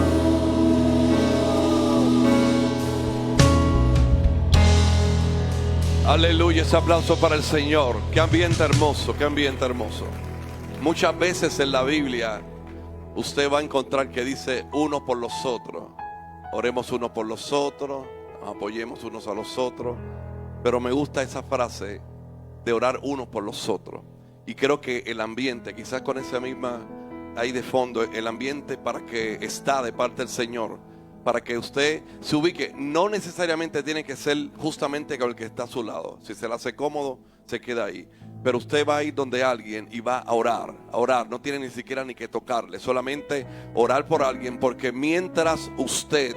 Aleluya, ese aplauso para el Señor. Qué ambiente hermoso, qué ambiente hermoso. Muchas veces en la Biblia usted va a encontrar que dice unos por los otros. Oremos unos por los otros, nos apoyemos unos a los otros. Pero me gusta esa frase de orar unos por los otros. Y creo que el ambiente, quizás con esa misma ahí de fondo, el ambiente para que está de parte del Señor, para que usted se ubique, no necesariamente tiene que ser justamente con el que está a su lado. Si se le hace cómodo, se queda ahí. Pero usted va a ir donde alguien y va a orar, no tiene ni siquiera ni que tocarle, solamente orar por alguien, porque mientras usted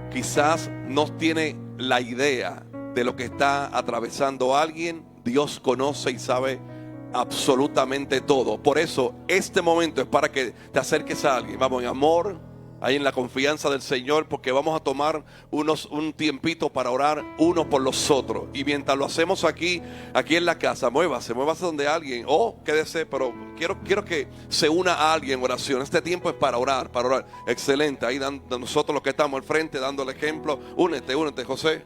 quizás no tiene la idea de lo que está atravesando alguien, Dios conoce y sabe absolutamente todo. Por eso este momento es para que te acerques a alguien. Vamos en amor, ahí en la confianza del Señor, porque vamos a tomar un tiempito para orar unos por los otros. Y mientras lo hacemos aquí en la casa, muévase donde alguien, quédese, pero quiero que se una a alguien en oración. Este tiempo es para orar. Excelente, ahí nosotros los que estamos al frente dando el ejemplo. Únete, José,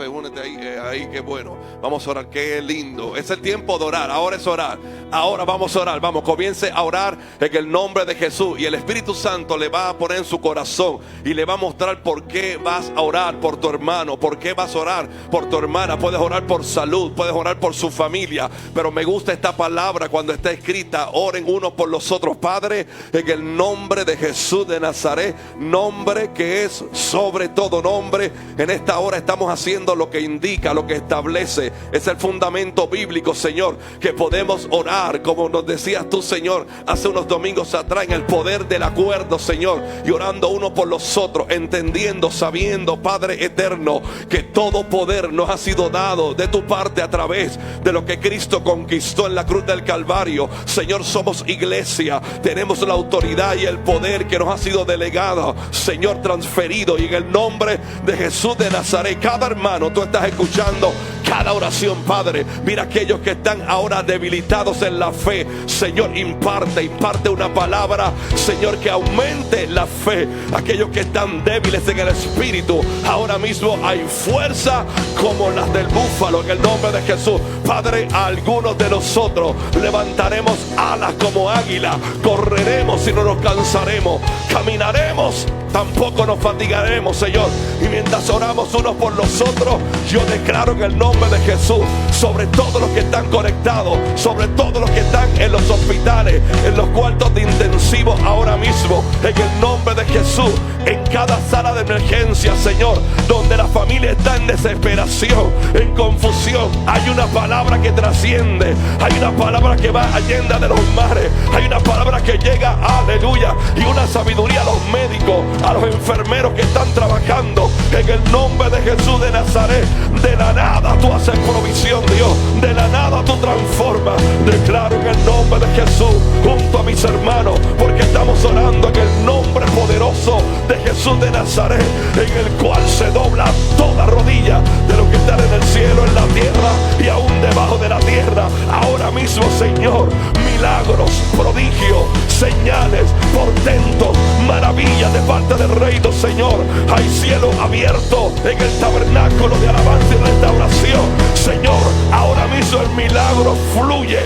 únete ahí, qué bueno. Vamos a orar, qué lindo. Es el tiempo de orar, ahora es orar. Ahora vamos a orar, comience a orar en el nombre de Jesús. Y el Espíritu Santo le va a poner en su corazón y le va a mostrar por qué vas a orar por tu hermano, por qué vas a orar por tu hermana. Puedes orar por salud, puedes orar por su familia. Pero me gusta esta palabra cuando está escrita: oren unos por los otros. Padre, en el nombre de Jesús de Nazaret, nombre que es sobre todo nombre, en esta hora estamos haciendo lo que indica, lo que establece, es el fundamento bíblico, Señor, que podemos orar, como nos decías tú, Señor, hace unos domingos atrás, en el poder del acuerdo, Señor, y orando uno por los otros, entendiendo, sabiendo, Padre eterno, que todo poder nos ha sido dado de tu parte a través de lo que Cristo conquistó en la cruz del Calvario. Señor, somos iglesia, tenemos la autoridad y el poder que nos ha sido delegado, Señor, transferido, y en el nombre de Jesús de Nazaret, cada hermano, tú estás escuchando cada oración, Padre. Mira aquellos que están ahora debilitados en la fe, Señor, imparte una palabra, Señor, que aumente la fe. Aquellos que están débiles en el espíritu, ahora mismo hay fuerza como las del búfalo, en el nombre de Jesús. Padre, a algunos de nosotros levantaremos alas como águila, correremos y no nos cansaremos, caminaremos, tampoco nos fatigaremos, Señor. Y mientras oramos unos por los otros, yo declaro en el nombre de Jesús, sobre todos los que están conectados, sobre todos los que están en los hospitales, en los cuartos de intensivo ahora mismo, en el nombre de Jesús, en cada sala de emergencia, Señor, donde la familia está en desesperación, en confusión, hay una palabra que trasciende, hay una palabra que va allende de los mares, hay una palabra que llega, aleluya, y una sabiduría a los médicos, a los enfermeros que están trabajando, en el nombre de Jesús de Nazaret. De la nada tú haces provisión, Dios, de la nada tú transformas. Declaro en el nombre de Jesús junto a mis hermanos, porque estamos orando en el nombre poderoso de Jesús de Nazaret, en el cual se dobla toda rodilla de lo que está en el cielo, en la tierra y aún debajo de la tierra. Ahora mismo, Señor, milagros, prodigios, señales, portentos, maravillas de parte del reino, Señor. Hay cielo abierto en el tabernáculo de alabanza y restauración, Señor. Ahora mismo el milagro fluye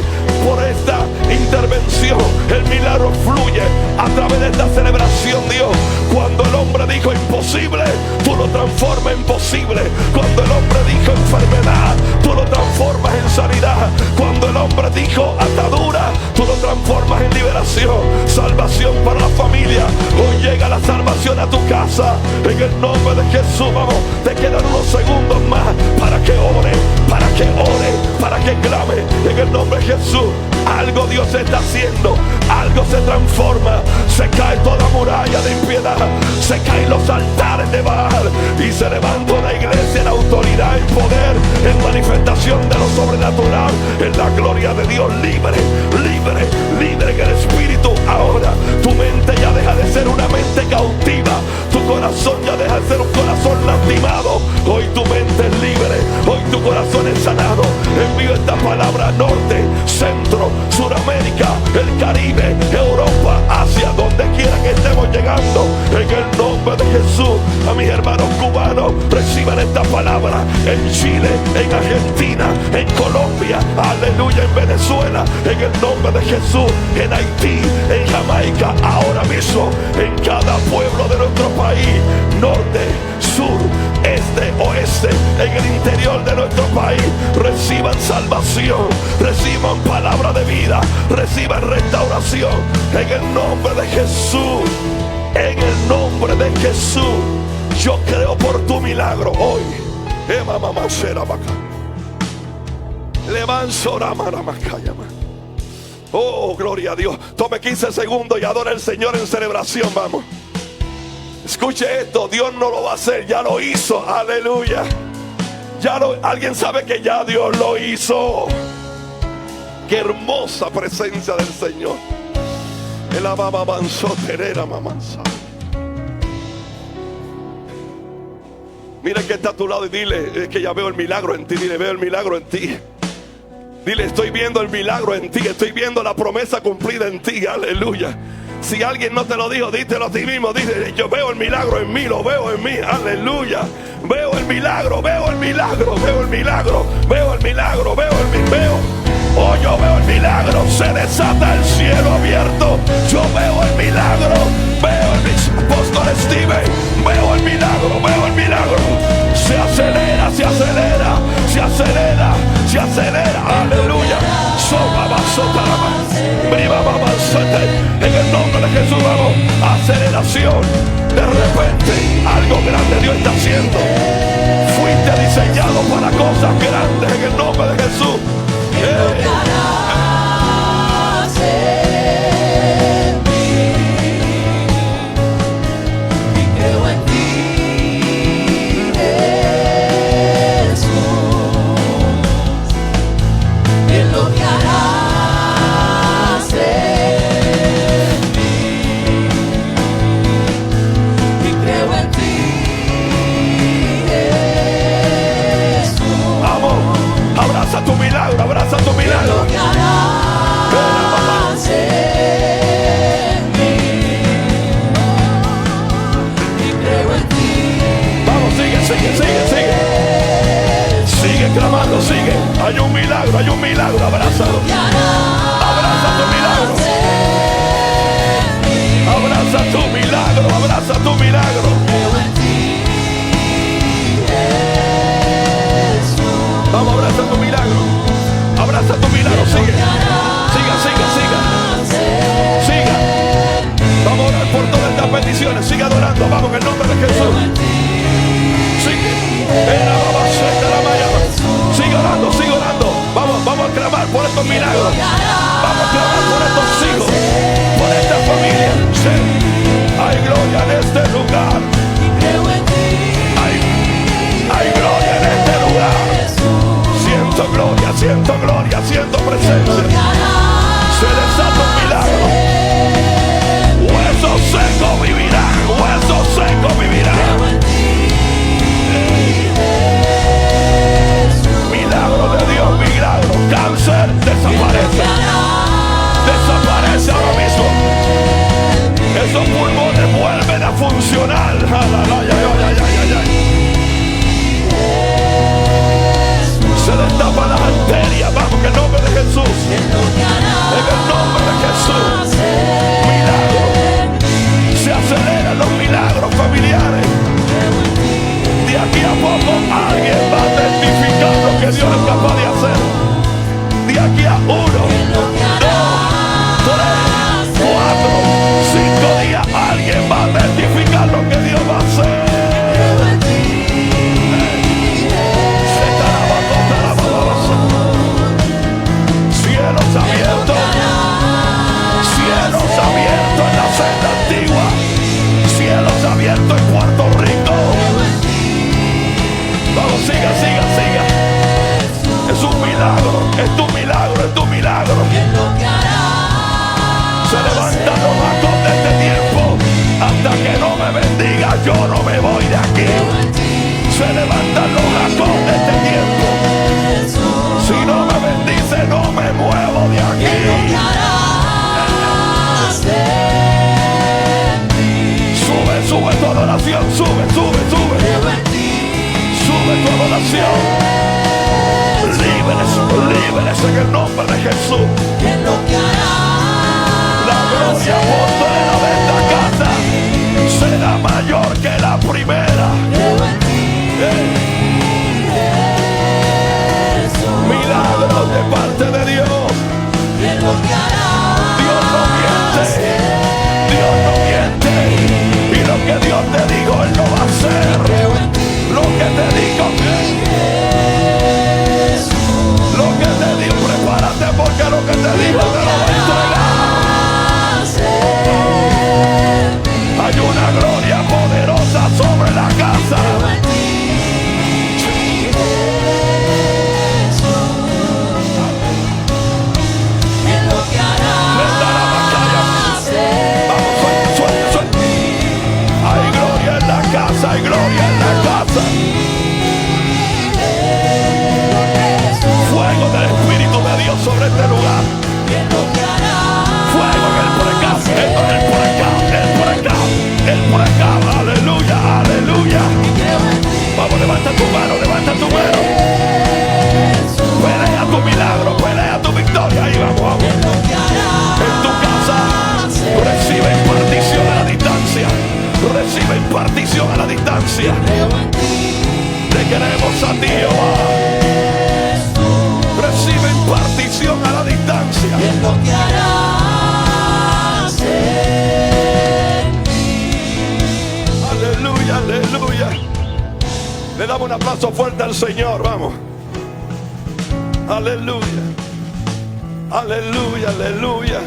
por esta intervención, el milagro fluye a través de esta celebración, Dios. Cuando el hombre dijo imposible, tú lo transformas en posible. Cuando el hombre dijo enfermedad, tú lo transformas en sanidad. Cuando el hombre dijo atadura, tú lo transformas en liberación, salvación para la familia. Hoy llega la salvación a tu casa, en el nombre de Jesús. Vamos, te quedan unos segundos más para que ore, para que ore, para para que clame en el nombre de Jesús. Algo Dios está haciendo, algo se transforma, se cae toda muralla de impiedad, se caen los altares de Baal y se levanta una iglesia en autoridad, en poder, en manifestación de lo sobrenatural, en la gloria de Dios, libre, libre, libre en el Espíritu. Ahora tu mente ya deja de ser una mente cautiva, tu corazón ya deja de ser un corazón lastimado. Hoy tu mente es libre, hoy tu corazón es sanado. Envío esta palabra: norte, centro, Suramérica, el Caribe, Europa, Asia, donde quiera que estemos llegando, en el nombre de Jesús. A mis hermanos cubanos, reciban esta palabra en Chile, en Argentina, en Colombia, aleluya, en Venezuela, en el nombre de Jesús, en Haití, en Jamaica, ahora mismo, en cada pueblo de nuestro país, norte, sur, este, oeste, en el interior de nuestro país, reciban salvación, reciban palabra de vida, reciban restauración, en el nombre de Jesús, en el nombre de Jesús. Yo creo por tu milagro hoy. Oh, gloria a Dios. Tome 15 segundos y adora al Señor en celebración. Vamos. Escuche esto, Dios no lo va a hacer, ya lo hizo, aleluya. Alguien sabe que ya Dios lo hizo. Qué hermosa presencia del Señor. El amamanzoterera mamanza. Mira que está a tu lado y dile: es que ya veo el milagro en ti. Dile: veo el milagro en ti. Dile: estoy viendo el milagro en ti, estoy viendo la promesa cumplida en ti, aleluya. Si alguien no te lo dijo, dítelo a ti mismo. Dice: yo veo el milagro en mí, lo veo en mí, aleluya. Veo el milagro, veo el milagro, veo el milagro, veo el milagro, veo el milagro. Oh, yo veo el milagro, se desata el cielo abierto. Yo veo el milagro, veo el apóstol Steven, veo el milagro, veo el milagro. Se acelera, se acelera, se acelera, se acelera, aleluya. En el nombre de Jesús, vamos, aceleración. De repente, algo grande Dios está haciendo. Fuiste diseñado para cosas grandes en el nombre de Jesús. Abraza tu milagro, abraza tu milagro. Vamos, sigue, sigue, sigue, sigue. Sigue clamando, sigue. Hay un milagro, abrázalo. Abraza tu milagro. Abraza tu milagro, abraza tu milagro. Vamos, abraza tu milagro. Abraza tu milagro, sigue. Siga, siga, siga. Siga. Vamos a orar por todas estas peticiones. Siga adorando, vamos, en el nombre de Jesús. Sigue. Sigue orando, sigue orando. Vamos a clamar por estos milagros. Vamos a clamar por estos hijos, por esta familia. Sí. Hay gloria en este lugar. Hay gloria en este lugar. Siento gloria, siento gloria, siento presencia. Se desata un milagro. Huesos secos vivirán, huesos secos vivirán. Milagro de Dios, milagro. Cáncer desaparece. Desaparece ahora mismo. Esos pulmones vuelven a funcionar. Se destapan las arterias. Vamos, en el nombre de Jesús. En el nombre de Jesús. milagro, es tu milagro. ¿Quién lo que hará? Se levantan los actos de este tiempo. Hasta que no me bendiga, yo no me voy de aquí. Se levantan los actos de este tiempo. Si no me bendice, no me muevo de aquí. ¿Quién lo que hará? Sube, sube tu adoración, sube, sube, sube. Sube tu adoración. Líberes, líberes en el nombre de Jesús. ¿Quién lo que hará? La gloria postrera de esta casa será mayor que la primera. Milagros de parte de Dios. ¿Quién lo que hará? Dios no miente. Dios no miente. Y lo que Dios te dijo, Él lo va a hacer. Lo que te dijo, lo que te dijo, prepárate porque lo que te dijo te lo va a entregar. Hay una gloria poderosa sobre la casa. Hay gloria en la casa. Fuego del Espíritu de Dios sobre este lugar. Fuego en el por acá, el por acá, el por acá, el por acá. Aleluya, aleluya. Vamos, levanta tu mano, levanta tu mano. Pelea tu milagro, pelea tu victoria. Ahí vamos, vamos. En tu casa recibe impartición a la distancia. Recibe impartición a la distancia. Te queremos a ti, Jehová. Recibe impartición a la distancia. ¿Quién lo que hará? Aleluya, aleluya. Le damos un aplauso fuerte al Señor, vamos. Aleluya. Aleluya, aleluya.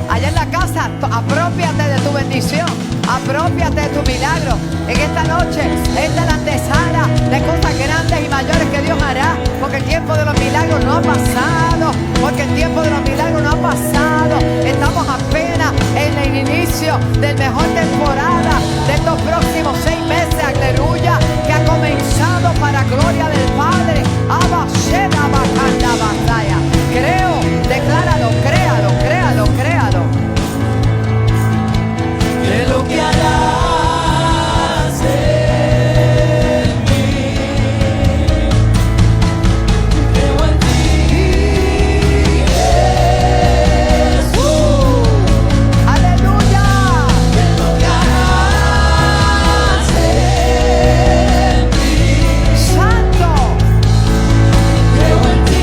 Allá en la casa, apropiate de tu bendición, apropiate de tu milagro. En esta noche, esta es la antesala de cosas grandes y mayores que Dios hará, porque el tiempo de los milagros no ha pasado, porque el tiempo de los milagros no ha pasado. Estamos apenas en el inicio del mejor temporada de estos próximos 6 meses, aleluya, que ha comenzado para gloria del Padre. Creo, decláralo, créalo, créalo, créalo. ¿Qué es lo que harás en mí? Creo en ti, Jesús. ¡Aleluya! ¿Qué es lo que harás en mí? ¡Santo! Creo en ti,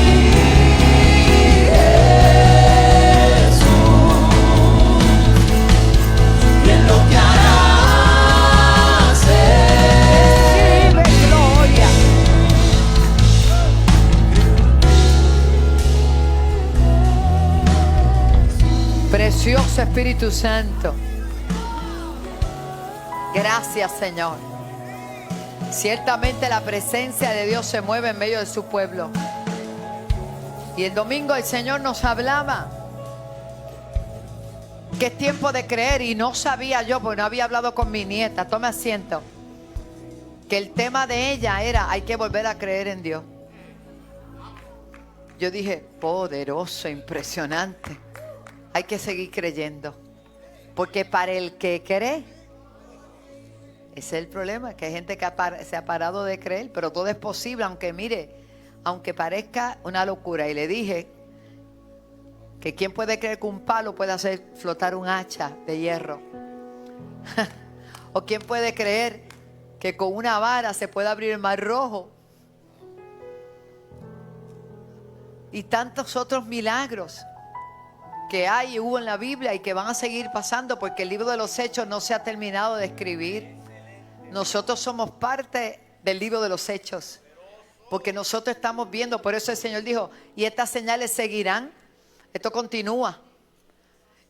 Precioso Espíritu Santo. Gracias, Señor. Ciertamente la presencia de Dios se mueve en medio de su pueblo. Y el domingo el Señor nos hablaba que es tiempo de creer, y no sabía yo, porque no había hablado con mi nieta. Tome asiento. Que el tema de ella era: hay que volver a creer en Dios. Yo dije: poderoso, impresionante. Hay que seguir creyendo, porque para el que cree, ese es el problema, que hay gente que se ha parado de creer, pero todo es posible, aunque mire, aunque parezca una locura. Y le dije que quién puede creer que un palo puede hacer flotar un hacha de hierro. O quién puede creer que con una vara se puede abrir el mar Rojo. Y tantos otros milagros que hay y hubo en la Biblia y que van a seguir pasando, porque el libro de los Hechos no se ha terminado de escribir. Nosotros somos parte del libro de los Hechos, porque nosotros estamos viendo. Por eso el Señor dijo: y estas señales seguirán. Esto continúa.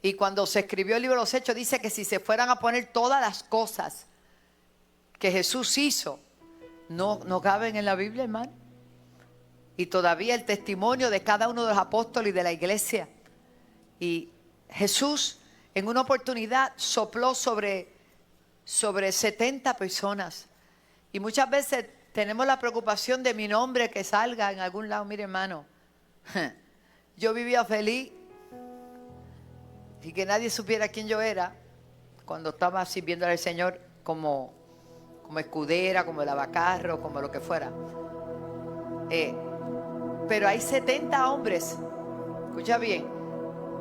Y cuando se escribió el libro de los Hechos, dice que si se fueran a poner todas las cosas que Jesús hizo, no caben en la Biblia, hermano. Y todavía el testimonio de cada uno de los apóstoles y de la iglesia. Y Jesús en una oportunidad sopló sobre 70 personas. Y muchas veces tenemos la preocupación de mi nombre que salga en algún lado. Mire, hermano, yo vivía feliz y que nadie supiera quién yo era cuando estaba sirviendo al Señor como escudera, como lavacarro, como lo que fuera. Pero hay 70 hombres, escucha bien,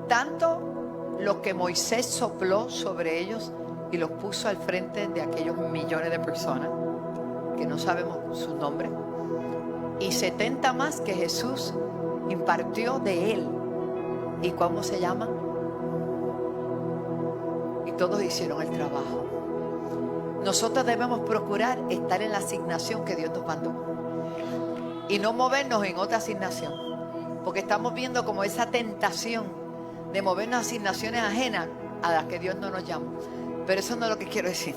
tanto los que Moisés sopló sobre ellos y los puso al frente de aquellos millones de personas que no sabemos sus nombres, y 70 más que Jesús impartió de él. ¿Y cómo se llaman? Y todos hicieron el trabajo. Nosotros debemos procurar estar en la asignación que Dios nos mandó y no movernos en otra asignación, porque estamos viendo como esa tentación de movernos a asignaciones ajenas a las que Dios no nos llama. Pero eso no es lo que quiero decir.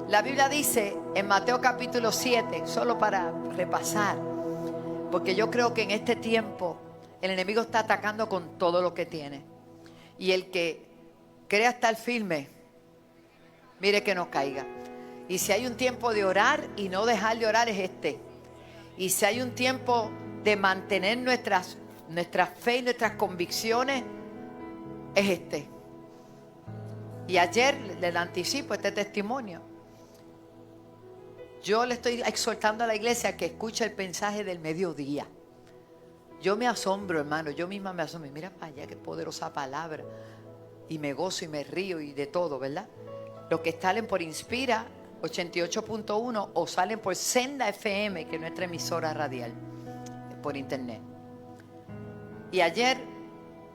La Biblia dice en Mateo capítulo 7, solo para repasar, porque yo creo que en este tiempo el enemigo está atacando con todo lo que tiene, y el que crea estar firme, mire que no caiga. Y si hay un tiempo de orar y no dejar de orar, es este. Y si hay un tiempo de mantener nuestra fe y nuestras convicciones, es este. Y ayer le anticipo este testimonio. Yo le estoy exhortando a la iglesia que escuche el mensaje del mediodía. Yo me asombro, hermano, yo misma me asombro. Mira para allá, qué poderosa palabra. Y me gozo y me río y de todo, ¿verdad? Los que salen por Inspira 88.1 o salen por Senda FM, que es nuestra emisora radial, por internet. Y ayer,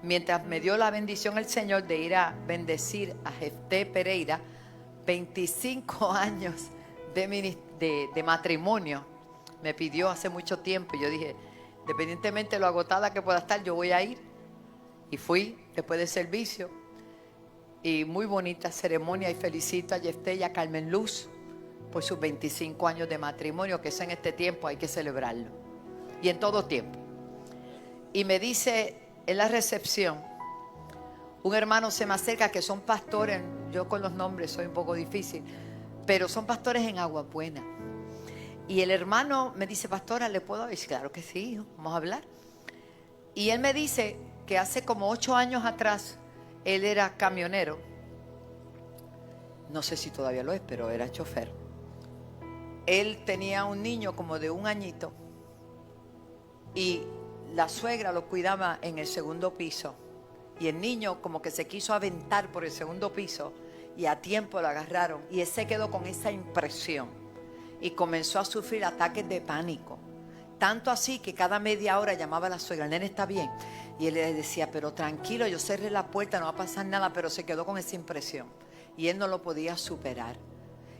mientras me dio la bendición el Señor de ir a bendecir a Jefté Pereira, 25 años de matrimonio, me pidió hace mucho tiempo. Y yo dije, independientemente de lo agotada que pueda estar, yo voy a ir. Y fui después del servicio. Y muy bonita ceremonia, y felicito a Jefté y a Carmen Luz por sus 25 años de matrimonio, que eso en este tiempo hay que celebrarlo. Y en todo tiempo. Y me dice en la recepción, un hermano se me acerca, que son pastores, yo con los nombres soy un poco difícil, pero son pastores en Agua Buena. Y el hermano me dice, pastora, ¿le puedo hablar? Claro que sí, vamos a hablar. Y él me dice que hace como 8 años atrás, él era camionero, no sé si todavía lo es, pero era chofer. Él tenía un niño como de 1 añito y la suegra lo cuidaba en el 2º piso, y el niño como que se quiso aventar por el 2º piso y a tiempo lo agarraron, y él se quedó con esa impresión y comenzó a sufrir ataques de pánico. Tanto así que cada media hora llamaba a la suegra, el nene está bien. Y él le decía, pero tranquilo, yo cerré la puerta, no va a pasar nada, pero se quedó con esa impresión. Y él no lo podía superar.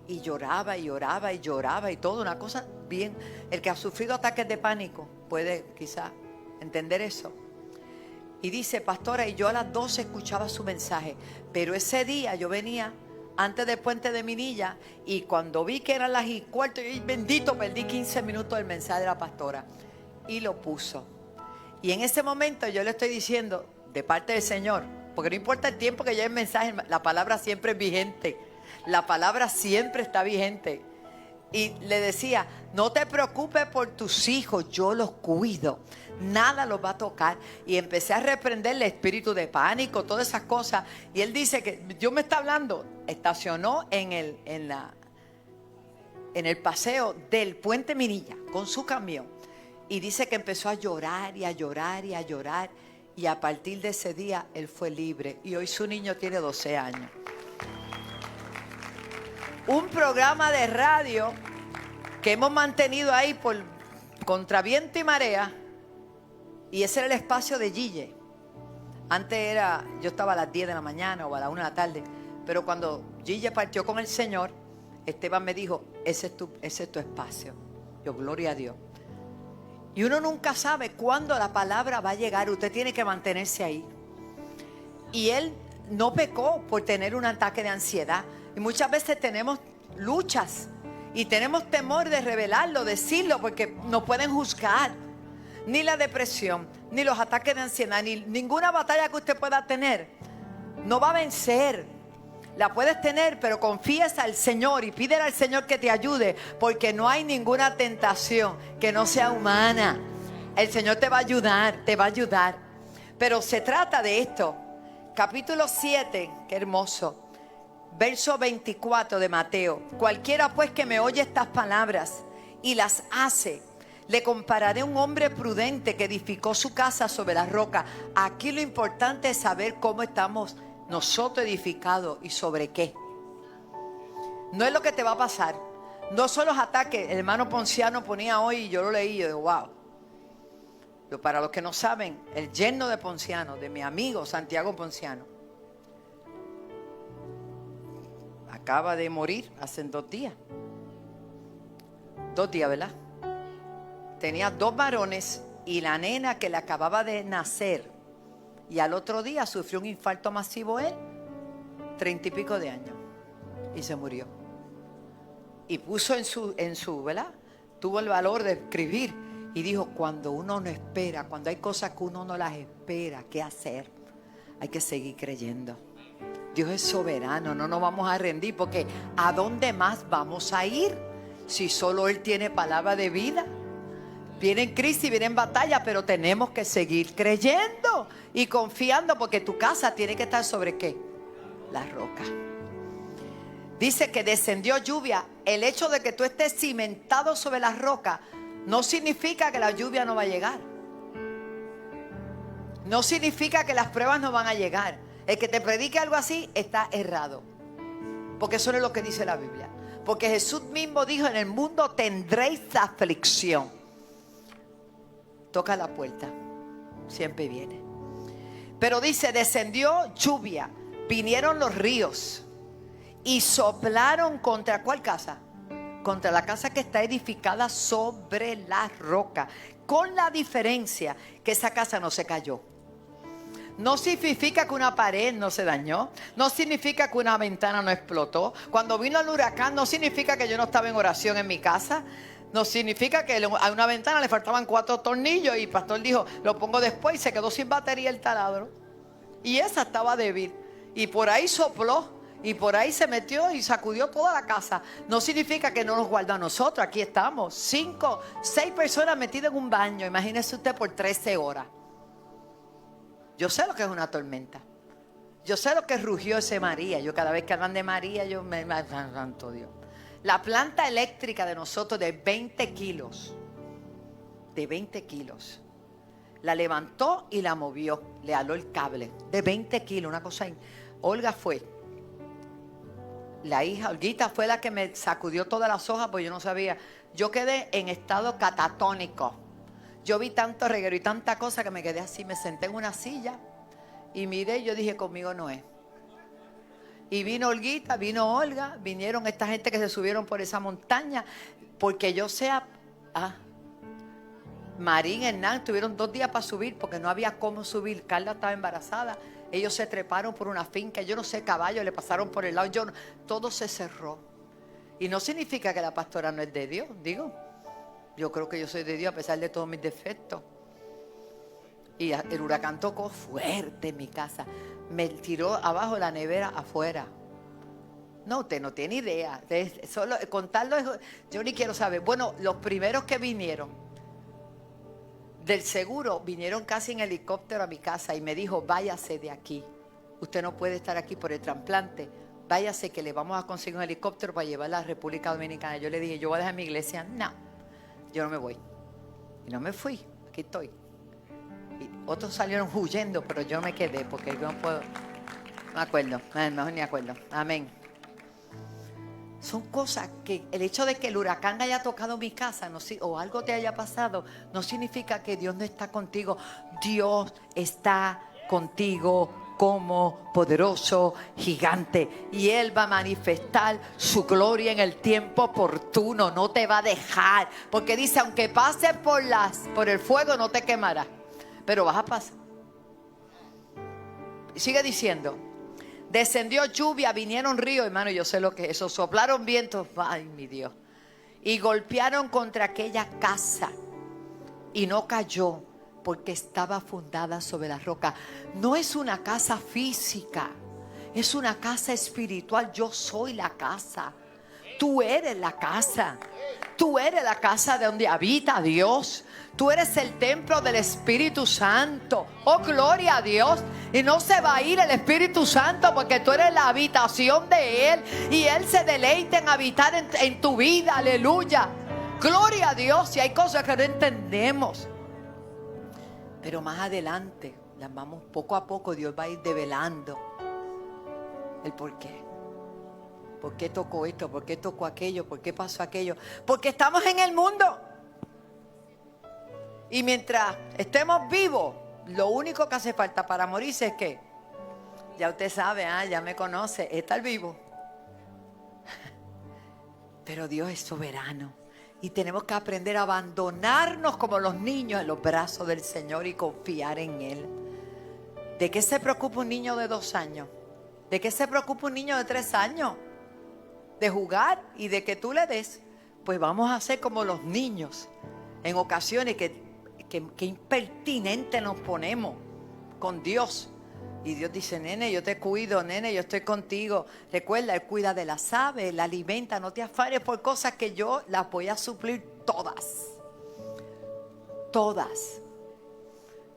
Y lloraba y lloraba y lloraba y todo, una cosa bien. El que ha sufrido ataques de pánico puede quizá entender eso. Y dice, pastora, y yo a las 12 escuchaba su mensaje, pero ese día yo venía antes del puente de Minilla, y cuando vi que eran las 1:15, y bendito, perdí 15 minutos del mensaje de la pastora, y lo puso. Y en ese momento yo le estoy diciendo, de parte del Señor, porque no importa el tiempo que lleve el mensaje, la palabra siempre es vigente, la palabra siempre está vigente. Y le decía, no te preocupes por tus hijos, yo los cuido, nada los va a tocar. Y empecé a reprenderle espíritu de pánico, todas esas cosas. Y él dice que Dios me está hablando. Estacionó en el paseo del puente Minilla con su camión. Y dice que empezó a llorar y a llorar y a llorar. Y a partir de ese día él fue libre. Y hoy su niño tiene 12 años. Un programa de radio que hemos mantenido ahí por contra viento y marea, y ese era el espacio de Gille. Antes yo estaba a las 10 de la mañana o a las 1 de la tarde, pero cuando Gille partió con el Señor, Esteban me dijo, ese es tu espacio. Yo, gloria a Dios. Y uno nunca sabe cuándo la palabra va a llegar, usted tiene que mantenerse ahí. Y él no pecó por tener un ataque de ansiedad. Y muchas veces tenemos luchas y tenemos temor de revelarlo, decirlo, porque nos pueden juzgar. Ni la depresión, ni los ataques de ansiedad, ni ninguna batalla que usted pueda tener no va a vencer. La puedes tener, pero confíes al Señor y pídele al Señor que te ayude, porque no hay ninguna tentación que no sea humana. El Señor te va a ayudar, te va a ayudar. Pero se trata de esto. Capítulo 7, qué hermoso. Verso 24 de Mateo. Cualquiera pues que me oye estas palabras y las hace, le compararé a un hombre prudente que edificó su casa sobre la roca. Aquí lo importante es saber cómo estamos nosotros edificados y sobre qué. No es lo que te va a pasar. No son los ataques. El hermano Ponciano ponía hoy, y yo lo leí, y yo digo, wow. Pero para los que no saben, el yerno de Ponciano, de mi amigo Santiago Ponciano, acaba de morir hace 2 días. 2 días, ¿verdad? Tenía 2 varones y la nena que le acababa de nacer. Y al otro día sufrió un infarto masivo él, 30 y pico de años. Y se murió. Y puso en su, ¿verdad? Tuvo el valor de escribir. Y dijo, cuando uno no espera, cuando hay cosas que uno no las espera, ¿qué hacer? Hay que seguir creyendo. Dios es soberano, no nos vamos a rendir, porque ¿a dónde más vamos a ir si solo Él tiene palabra de vida? Vienen crisis, vienen batallas, pero tenemos que seguir creyendo y confiando, porque tu casa tiene que estar sobre ¿qué? La roca. Dice que descendió lluvia. El hecho de que tú estés cimentado sobre la roca no significa que la lluvia no va a llegar. No significa que las pruebas no van a llegar. El que te predique algo así está errado, porque eso no es lo que dice la Biblia. Porque Jesús mismo dijo, en el mundo tendréis aflicción. Toca la puerta, siempre viene. Pero dice, descendió lluvia, vinieron los ríos y soplaron ¿contra cuál casa? Contra la casa que está edificada sobre la roca, con la diferencia que esa casa no se cayó. No significa que una pared no se dañó, no significa que una ventana no explotó. Cuando vino el huracán no significa que yo no estaba en oración en mi casa. No significa que a una ventana le faltaban 4 tornillos y el pastor dijo, lo pongo después, y se quedó sin batería el taladro. Y esa estaba débil. Y por ahí sopló, y por ahí se metió y sacudió toda la casa. No significa que no nos guardó a nosotros. Aquí estamos, 5, 6 personas metidas en un baño. Imagínese usted por 13 horas. Yo sé lo que es una tormenta. Yo sé lo que rugió ese María. Yo cada vez que hablan de María, yo me santo Dios. La planta eléctrica de nosotros de 20 kilos, la levantó y la movió, le aló el cable de 20 kilos, una cosa. Olga fue, la hija, Olguita fue la que me sacudió todas las hojas, porque yo no sabía. Yo quedé en estado catatónico. Yo vi tanto reguero y tanta cosa que me quedé así, me senté en una silla y miré y yo dije, conmigo no es. Y vino Olguita, vino Olga, vinieron esta gente que se subieron por esa montaña, porque yo sea, Marín, Hernán, tuvieron 2 días para subir porque no había cómo subir. Carla estaba embarazada, ellos se treparon por una finca, yo no sé, caballos, le pasaron por el lado, todo se cerró. Y no significa que la pastora no es de Dios, digo, yo creo que yo soy de Dios a pesar de todos mis defectos. Y el huracán tocó fuerte en mi casa. Me tiró abajo la nevera afuera. No, usted no tiene idea. Solo contarlo, yo ni quiero saber. Bueno, los primeros que vinieron del seguro vinieron casi en helicóptero a mi casa y me dijo, váyase de aquí. Usted no puede estar aquí por el trasplante. Váyase que le vamos a conseguir un helicóptero para llevarla a la República Dominicana. Yo le dije, ¿yo voy a dejar mi iglesia? No, yo no me voy. Y no me fui, aquí estoy. Y otros salieron huyendo, pero yo me quedé porque yo no puedo. No me acuerdo, mejor ni acuerdo. Amén. Son cosas que el hecho de que el huracán haya tocado mi casa o algo te haya pasado, no significa que Dios no está contigo. Dios está contigo como poderoso gigante. Y Él va a manifestar su gloria en el tiempo oportuno. No te va a dejar. Porque dice, aunque pases por el fuego no te quemará. Pero vas a pasar. Sigue diciendo, Descendió lluvia, vinieron ríos, hermano, yo sé lo que es eso. Soplaron vientos, ay mi Dios. Y golpearon contra aquella casa. Y no cayó porque estaba fundada sobre la roca. No es una casa física, es una casa espiritual. Yo soy la casa. Tú eres la casa. Tú eres la casa de donde habita Dios. Tú eres el templo del Espíritu Santo. Oh, gloria a Dios. Y no se va a ir el Espíritu Santo porque tú eres la habitación de Él. Y Él se deleita en habitar en tu vida. Aleluya. Gloria a Dios. Y hay cosas que no entendemos. Pero más adelante, las vamos poco a poco, Dios va a ir develando el por qué. ¿Por qué tocó esto? ¿Por qué tocó aquello? ¿Por qué pasó aquello? Porque estamos en el mundo. Y mientras estemos vivos, lo único que hace falta para morirse es que, ya usted sabe, ya me conoce, estar vivo. Pero Dios es soberano. Y tenemos que aprender a abandonarnos como los niños en los brazos del Señor y confiar en Él. ¿De qué se preocupa un niño de 2 años? ¿De qué se preocupa un niño de 3 años? De jugar y de que tú le des. Pues vamos a hacer como los niños. En ocasiones que impertinente nos ponemos con Dios. Y Dios dice, nene, yo te cuido, nene, yo estoy contigo. Recuerda, Él cuida de las aves, Él alimenta, no te afanes por cosas que yo las voy a suplir todas. Todas.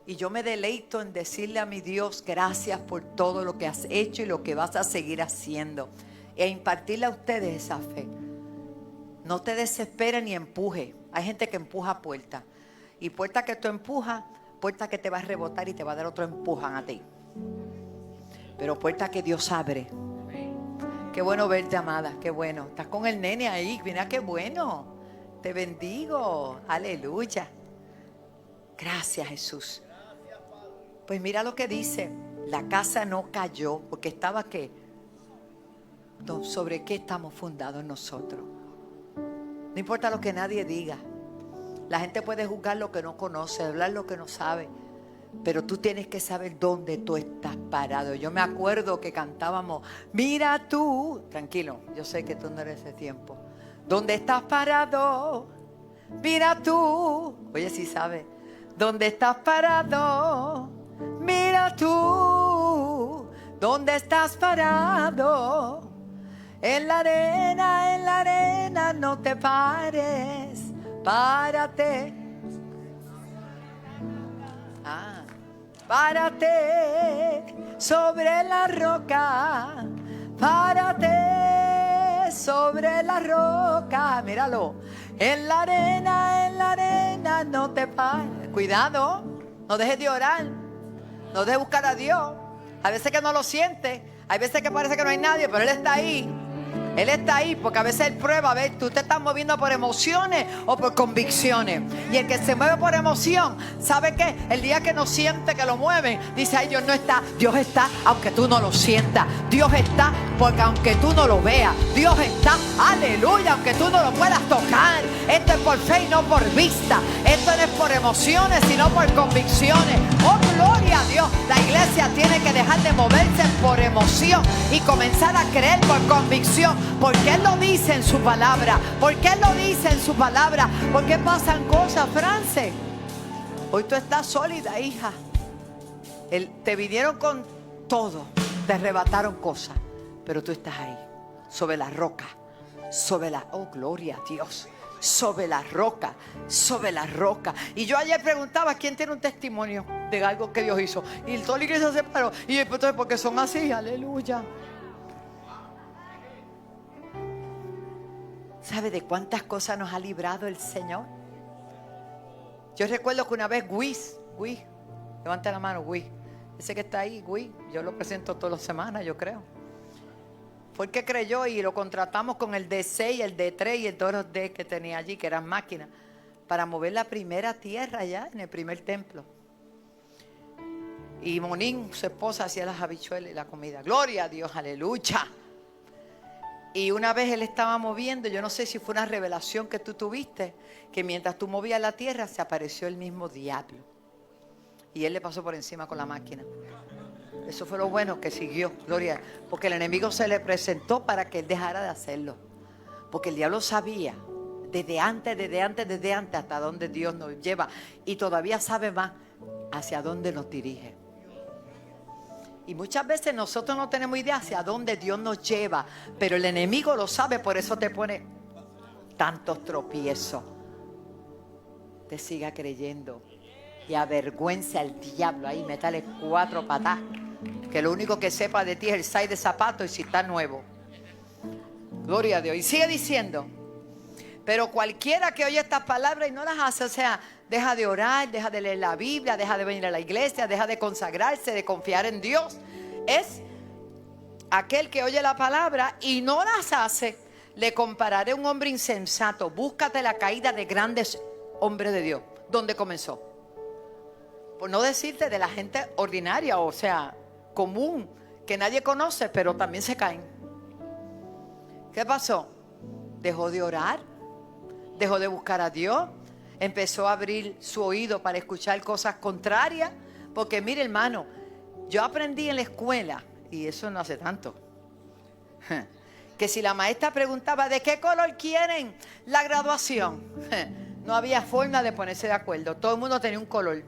Y yo me deleito en decirle a mi Dios, gracias por todo lo que has hecho y lo que vas a seguir haciendo. E impartirle a ustedes esa fe. No te desesperes ni empuje. Hay gente que empuja puertas. Y puerta que tú empujas, puerta que te va a rebotar y te va a dar otro empujón a ti. Pero puerta que Dios abre. Qué bueno verte, amada, qué bueno. Estás con el nene ahí, mira qué bueno. Te bendigo, aleluya. Gracias, Jesús. Pues mira lo que dice. La casa no cayó porque estaba ¿qué? No, ¿sobre qué estamos fundados nosotros? No importa lo que nadie diga. La gente puede juzgar lo que no conoce, hablar lo que no sabe. Pero tú tienes que saber dónde tú estás parado. Yo me acuerdo que cantábamos, mira tú, tranquilo, yo sé que tú no eres de tiempo. ¿Dónde estás parado? Mira tú, oye si sabes, ¿dónde estás parado? Mira tú, ¿dónde estás parado? En la arena, no te pares, párate. Párate sobre la roca, párate sobre la roca, míralo. En la arena, no te pares. Cuidado, no dejes de orar, no dejes de buscar a Dios. A veces que no lo sientes, hay veces que parece que no hay nadie, pero Él está ahí. Él está ahí porque a veces Él prueba, a ver, tú te estás moviendo por emociones o por convicciones. Y el que se mueve por emoción, ¿sabe qué? El día que no siente que lo mueven, dice, ay, Dios no está. Dios está aunque tú no lo sientas. Dios está porque aunque tú no lo veas. Dios está, aleluya, aunque tú no lo puedas tocar. Esto es por fe y no por vista. Esto no es por emociones, sino por convicciones. Oh, gloria a Dios. La iglesia tiene que dejar de moverse por emoción y comenzar a creer por convicción. Porque Él lo dice en su palabra. Porque Él lo dice en su palabra. Porque pasan cosas, France. Hoy tú estás sólida, hija. Te vinieron con todo. Te arrebataron cosas. Pero tú estás ahí. Sobre la roca. Oh, gloria a Dios. Sobre la roca. Sobre la roca. Y yo ayer preguntaba, ¿quién tiene un testimonio de algo que Dios hizo? Y toda la iglesia se paró. Y entonces, porque son así, aleluya. ¿Sabe de cuántas cosas nos ha librado el Señor? Yo recuerdo que una vez Guis, levante la mano, Guis. Ese que está ahí, Guis, yo lo presento todas las semanas, yo creo. Fue el que creyó y lo contratamos con el D6, el D3 y el todos los D que tenía allí, que eran máquinas, para mover la primera tierra allá en el primer templo. Y Monín, su esposa, hacía las habichuelas y la comida. Gloria a Dios, aleluya. Y una vez Él estaba moviendo, yo no sé si fue una revelación que tú tuviste, que mientras tú movías la tierra se apareció el mismo diablo. Y Él le pasó por encima con la máquina. Eso fue lo bueno que siguió, gloria. Porque el enemigo se le presentó para que él dejara de hacerlo. Porque el diablo sabía desde antes hasta dónde Dios nos lleva. Y todavía sabe más hacia dónde nos dirige. Y muchas veces nosotros no tenemos idea hacia dónde Dios nos lleva. Pero el enemigo lo sabe, por eso te pone tantos tropiezos. Te siga creyendo. Y avergüenza al diablo ahí, métale 4 patas. Que lo único que sepa de ti es el size de zapato y si está nuevo. Gloria a Dios. Y sigue diciendo, pero cualquiera que oye estas palabras y no las hace, o sea, deja de orar, deja de leer la Biblia, deja de venir a la iglesia, deja de consagrarse, de confiar en Dios, es aquel que oye la palabra y no las hace. Le compararé a un hombre insensato. Búscate la caída de grandes hombres de Dios. ¿Dónde comenzó? Por no decirte de la gente ordinaria, o sea, común, que nadie conoce, pero también se caen. ¿Qué pasó? Dejó de orar, dejó de buscar a Dios, empezó a abrir su oído para escuchar cosas contrarias, porque mire, hermano, yo aprendí en la escuela, y eso no hace tanto, que si la maestra preguntaba ¿de qué color quieren la graduación? No había forma de ponerse de acuerdo, todo el mundo tenía un color.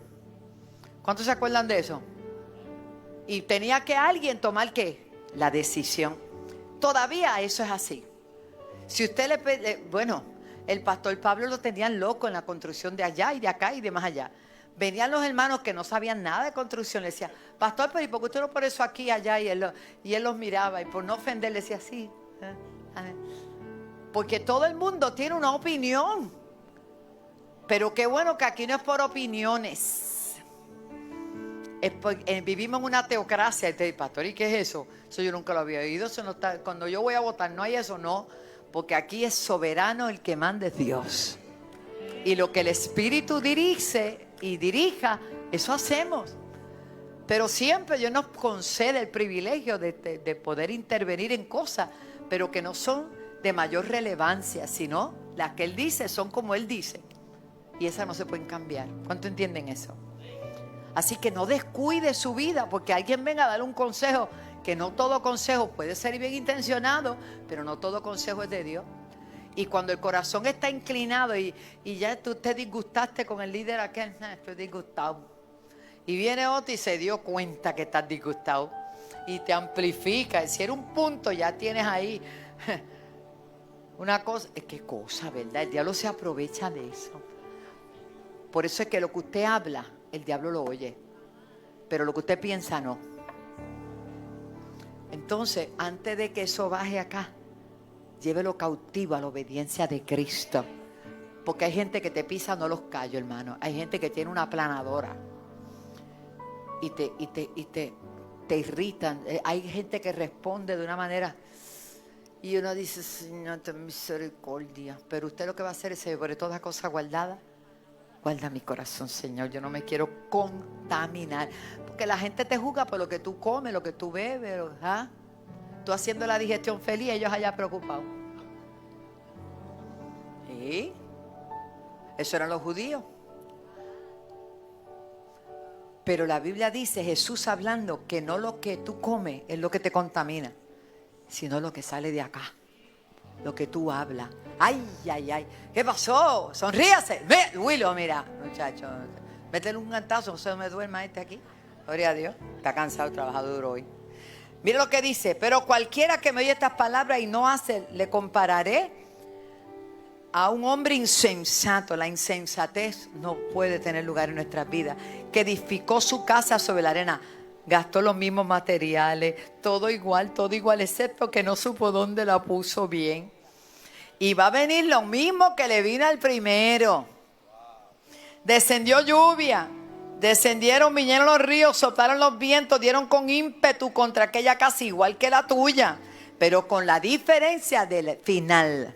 ¿Cuántos se acuerdan de eso? Y tenía que alguien tomar ¿qué? La decisión. Todavía eso es así. Si usted bueno, el pastor Pablo lo tenían loco en la construcción de allá y de acá y de más allá. Venían los hermanos que no sabían nada de construcción, le decían, pastor, pero ¿y por qué usted no pone eso aquí y allá? Y él los miraba y por no ofender le decía así. Porque todo el mundo tiene una opinión. Pero qué bueno que aquí no es por opiniones. Vivimos en una teocracia. Y pastor, ¿y qué es eso? Eso yo nunca lo había oído. Eso no está, cuando yo voy a votar no hay eso, no. Porque aquí es soberano el que manda es Dios. Y lo que el Espíritu dirige y dirija, eso hacemos. Pero siempre Dios nos concede el privilegio de poder intervenir en cosas, pero que no son de mayor relevancia, sino las que Él dice son como Él dice. Y esas no se pueden cambiar. ¿Cuánto entienden eso? Así que no descuide su vida porque alguien venga a darle un consejo, que no todo consejo puede ser bien intencionado, pero no todo consejo es de Dios. Y cuando el corazón está inclinado y ya tú te disgustaste con el líder aquel, estoy disgustado. Y viene otro y se dio cuenta que estás disgustado. Y te amplifica. Y si era un punto, ya tienes ahí una cosa. ¿Qué cosa, verdad? El diablo se aprovecha de eso. Por eso es que lo que usted habla, el diablo lo oye. Pero lo que usted piensa, no. Entonces, antes de que eso baje acá, llévelo cautivo a la obediencia de Cristo. Porque hay gente que te pisa, no los callo, hermano. Hay gente que tiene una aplanadora. Y te irritan. Hay gente que responde de una manera. Y uno dice, Señor, ten misericordia. Pero usted lo que va a hacer es, sobre toda cosa guardada, guarda mi corazón, Señor. Yo no me quiero contaminar. Porque la gente te juzga por lo que tú comes, lo que tú bebes. ¿Ah? Tú haciendo la digestión feliz, ellos allá preocupados. ¿Sí? Eso eran los judíos. Pero la Biblia dice, Jesús hablando, que no lo que tú comes es lo que te contamina, sino lo que sale de acá, lo que tú hablas. Ay, ay, ay. ¿Qué pasó? Sonríase. Willow, mira, muchacho, métele un cantazo, no se me duerma este aquí. Gloria a Dios. Está cansado, trabajado duro hoy. Mira lo que dice, pero cualquiera que me oye estas palabras y no hace, le compararé a un hombre insensato. La insensatez no puede tener lugar en nuestras vidas. Que edificó su casa sobre la arena. Gastó los mismos materiales, todo igual, excepto que no supo dónde la puso bien. Y va a venir lo mismo que le vino al primero. Descendió lluvia, vinieron los ríos, soplaron los vientos, dieron con ímpetu contra aquella casa igual que la tuya, pero con la diferencia del final.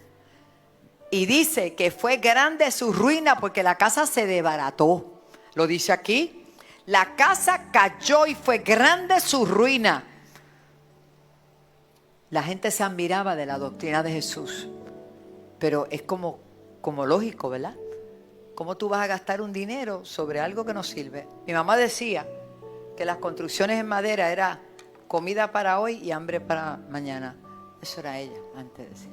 Y dice que fue grande su ruina porque la casa se desbarató. Lo dice aquí. La casa cayó y fue grande su ruina. La gente se admiraba de la doctrina de Jesús. Pero es como lógico, ¿verdad? ¿Cómo tú vas a gastar un dinero sobre algo que no sirve? Mi mamá decía que las construcciones en madera era comida para hoy y hambre para mañana. Eso era ella antes de decir.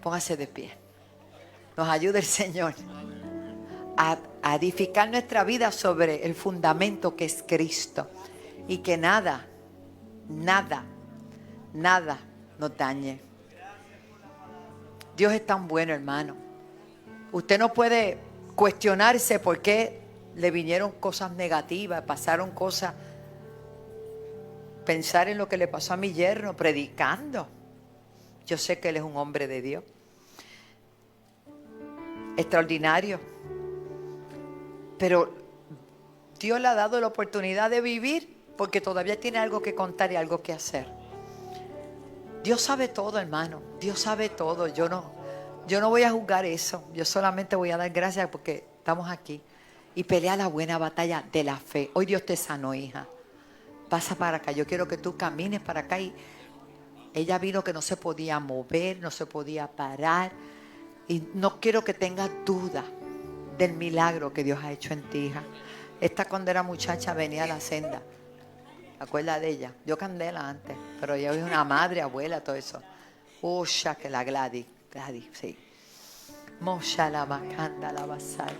Póngase de pie. Nos ayude el Señor a edificar nuestra vida sobre el fundamento que es Cristo. Y que nada nos dañe. Dios es tan bueno, hermano. Usted no puede cuestionarse por qué le vinieron cosas negativas, pasaron cosas. Pensar en lo que le pasó a mi yerno predicando. Yo sé que él es un hombre de Dios. Extraordinario. Pero Dios le ha dado la oportunidad de vivir porque todavía tiene algo que contar y algo que hacer. Dios sabe todo, hermano. Dios sabe todo. Yo no voy a juzgar eso. Yo solamente voy a dar gracias porque estamos aquí. Y pelea la buena batalla de la fe. Hoy Dios te sanó, hija. Pasa para acá. Yo quiero que tú camines para acá. Y ella vino que no se podía mover, no se podía parar. Y no quiero que tengas duda del milagro que Dios ha hecho en ti, hija. Esta cuando era muchacha venía a la senda. ¿Te acuerdas de ella? Yo candela antes, pero ella es una madre, abuela, todo eso. Usha, que la Gladys, sí. Mosha la bacanda, la basal.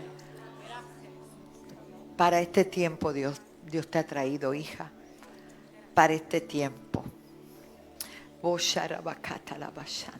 Para este tiempo Dios te ha traído, hija. Para este tiempo. Mosha la bacata, la bashanda.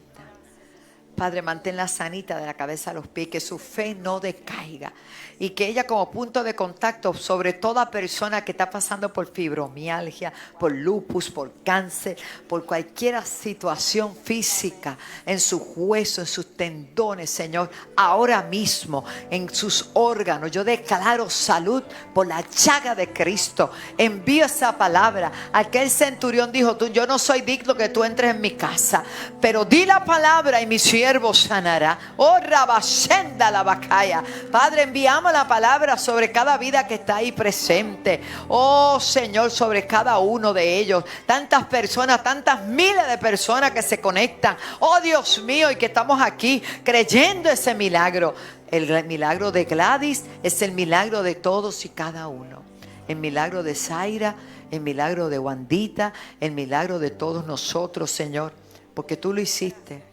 Padre, manténla sanita de la cabeza a los pies, que su fe no decaiga y que ella como punto de contacto sobre toda persona que está pasando por fibromialgia, por lupus, por cáncer, por cualquier situación física en sus huesos, en sus tendones, Señor, ahora mismo en sus órganos, yo declaro salud por la llaga de Cristo. Envío esa palabra. Aquel centurión dijo, yo no soy digno que tú entres en mi casa, pero di la palabra y mi siervo sanará. Oh, Rabashenda la Bacaya. Padre, enviamos la palabra sobre cada vida que está ahí presente. Oh, Señor, sobre cada uno de ellos. Tantas personas, tantas miles de personas que se conectan. Oh, Dios mío, y que estamos aquí creyendo ese milagro. El milagro de Gladys es el milagro de todos y cada uno. El milagro de Zaira, el milagro de Wandita, el milagro de todos nosotros, Señor. Porque tú lo hiciste.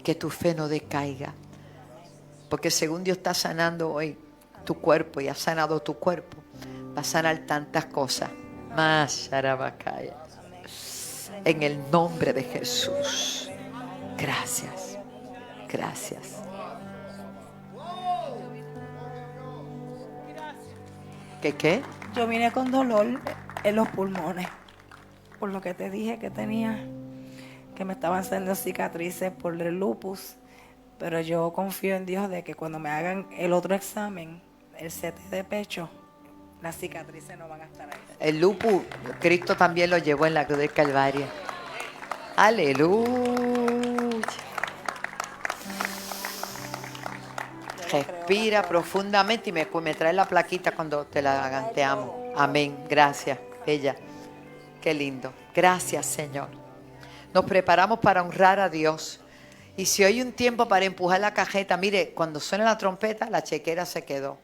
Que tu fe no decaiga, porque según Dios está sanando hoy tu cuerpo y ha sanado tu cuerpo, va a sanar tantas cosas más, Sharabakaya, en el nombre de Jesús. Gracias, gracias. ¿Qué? Yo vine con dolor en los pulmones, por lo que te dije que tenía, que me estaban haciendo cicatrices por el lupus, pero yo confío en Dios de que cuando me hagan el otro examen, el CT de pecho, las cicatrices no van a estar ahí. El lupus, Cristo también lo llevó en la cruz del Calvario. Aleluya. Respira profundamente y me trae la plaquita cuando te la hagan. Te amo. Amén. Gracias, bella. Qué lindo. Gracias, Señor. Nos preparamos para honrar a Dios. Y si hay un tiempo para empujar la cajeta, mire, cuando suena la trompeta, la chequera se quedó.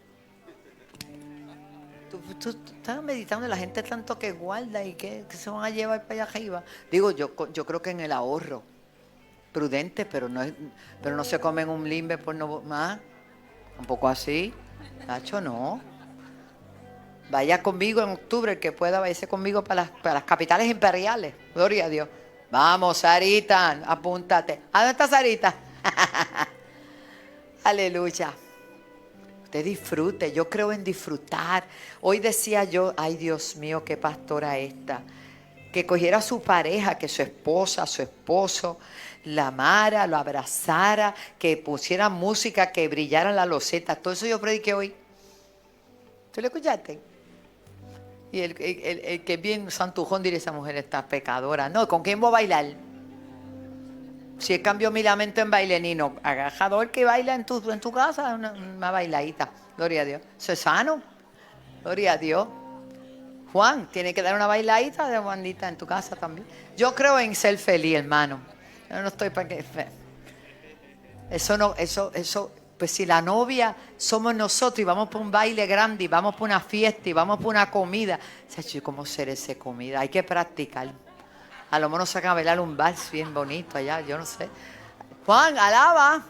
Tú estás meditando, la gente tanto que guarda y que se van a llevar para allá arriba. Digo, yo creo que en el ahorro. Prudente, pero no se comen un limbe por no más. Un poco así. Nacho, no. Vaya conmigo en octubre, el que pueda, váyase conmigo para las capitales imperiales. Gloria a Dios. Vamos, Sarita, apúntate. ¿A dónde está Sarita? Aleluya. Usted disfrute, yo creo en disfrutar. Hoy decía yo, ay Dios mío, qué pastora esta. Que cogiera a su pareja, que su esposa, su esposo, la amara, lo abrazara, que pusiera música, que brillaran las losetas. Todo eso yo prediqué hoy. ¿Tú lo escuchaste? Y el que es bien santujón dirá, esa mujer está pecadora. No, ¿con quién voy a bailar? Si él cambió mi lamento en bailenino, agajador que baila en tu casa, una bailadita. Gloria a Dios. Eso es sano. Gloria a Dios. Juan, tiene que dar una bailadita de Juanita en tu casa también. Yo creo en ser feliz, hermano. Yo no estoy para que... Eso Pues si la novia somos nosotros y vamos por un baile grande y vamos por una fiesta y vamos por una comida, ¿cómo será esa comida? Hay que practicar. A lo mejor nos sacan a bailar un vals bien bonito allá, yo no sé. Juan, alaba.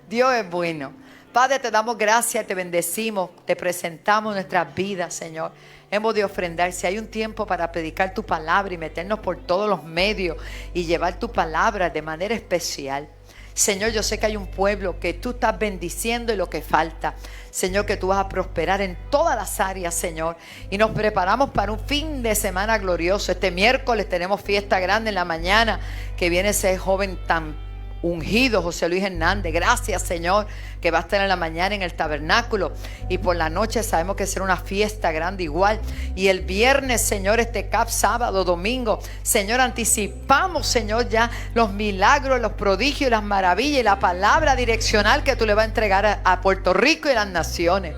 Dios es bueno. Padre, te damos gracias, te bendecimos, te presentamos nuestras vidas, Señor. Hemos de ofrendar. Si hay un tiempo para predicar tu palabra y meternos por todos los medios y llevar tu palabra de manera especial. Señor, yo sé que hay un pueblo que tú estás bendiciendo y lo que falta. Señor, que tú vas a prosperar en todas las áreas, Señor. Y nos preparamos para un fin de semana glorioso. Este miércoles tenemos fiesta grande en la mañana, que viene ese joven tan ungido, José Luis Hernández. Gracias, Señor, que va a estar en la mañana en el tabernáculo. Y por la noche sabemos que será una fiesta grande igual. Y el viernes, Señor, este CAP, sábado, domingo. Señor, anticipamos, Señor, ya los milagros, los prodigios, las maravillas y la palabra direccional que tú le vas a entregar a Puerto Rico y las naciones.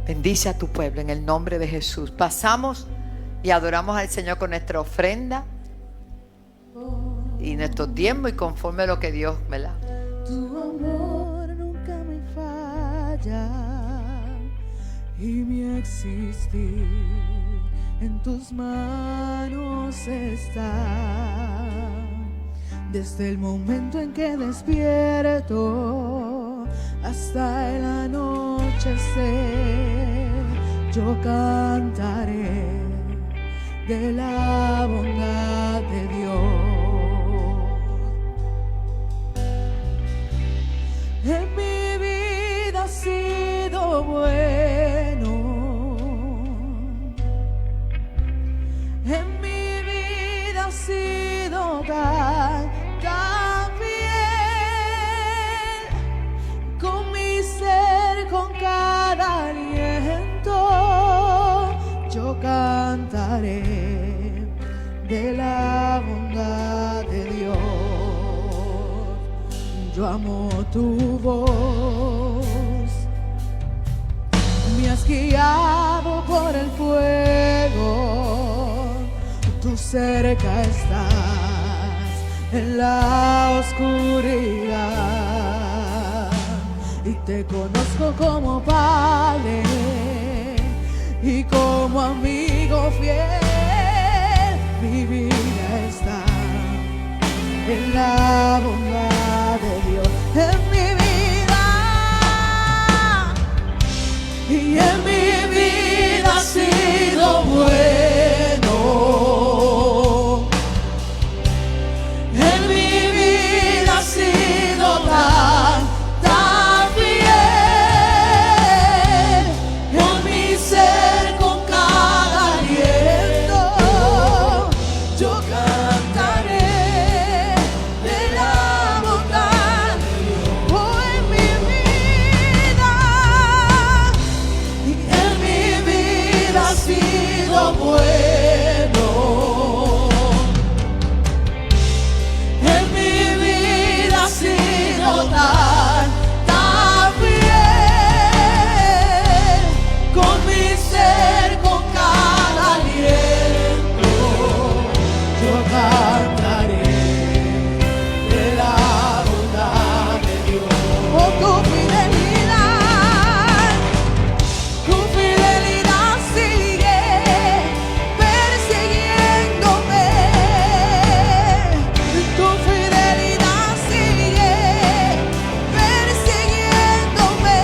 Bendice a tu pueblo en el nombre de Jesús. Pasamos y adoramos al Señor con nuestra ofrenda y nuestros diezmos y conforme a lo que Dios, ¿verdad? Tu amor nunca me falla y mi existir en tus manos está. Desde el momento en que despierto hasta el anochecer, yo cantaré de la bondad de Dios. En mi vida ha sido bueno, en mi vida ha sido tan bien, con mi ser, con cada aliento, yo cantaré de la bondad de Dios. Yo amo tu voz, me has guiado por el fuego, tú cerca estás en la oscuridad y te conozco como Padre y como amigo fiel. Mi vida está en la bondad de Dios, en mi vida, y en mi vida ha sido bueno, en mi vida ha sido tan bien, en mi ser con cada aliento, yo cantaré de la bondad de Dios. Oh, en mi vida, y en mi vida ha sido bueno, en mi vida ha sido tan bien, con mi ser, con cada aliento, yo cantaré de la bondad de Dios. Oh, tu fidelidad sigue persiguiéndome, tu fidelidad sigue persiguiéndome.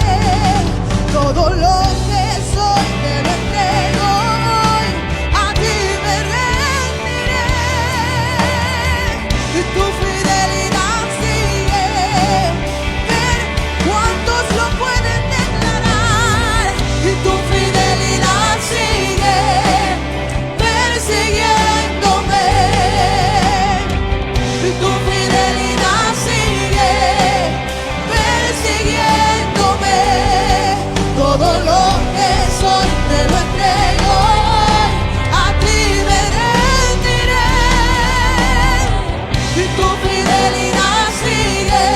Todo lo que soy te lo entrego hoy, a ti me rendiré. Tu fidelidad sigue, ¿cuántos lo pueden declarar? Y tu fidelidad sigue persiguiéndome, y tu fidelidad sigue persiguiéndome. Todo lo que soy te lo entrego hoy, a ti me rendiré. Y tu fidelidad sigue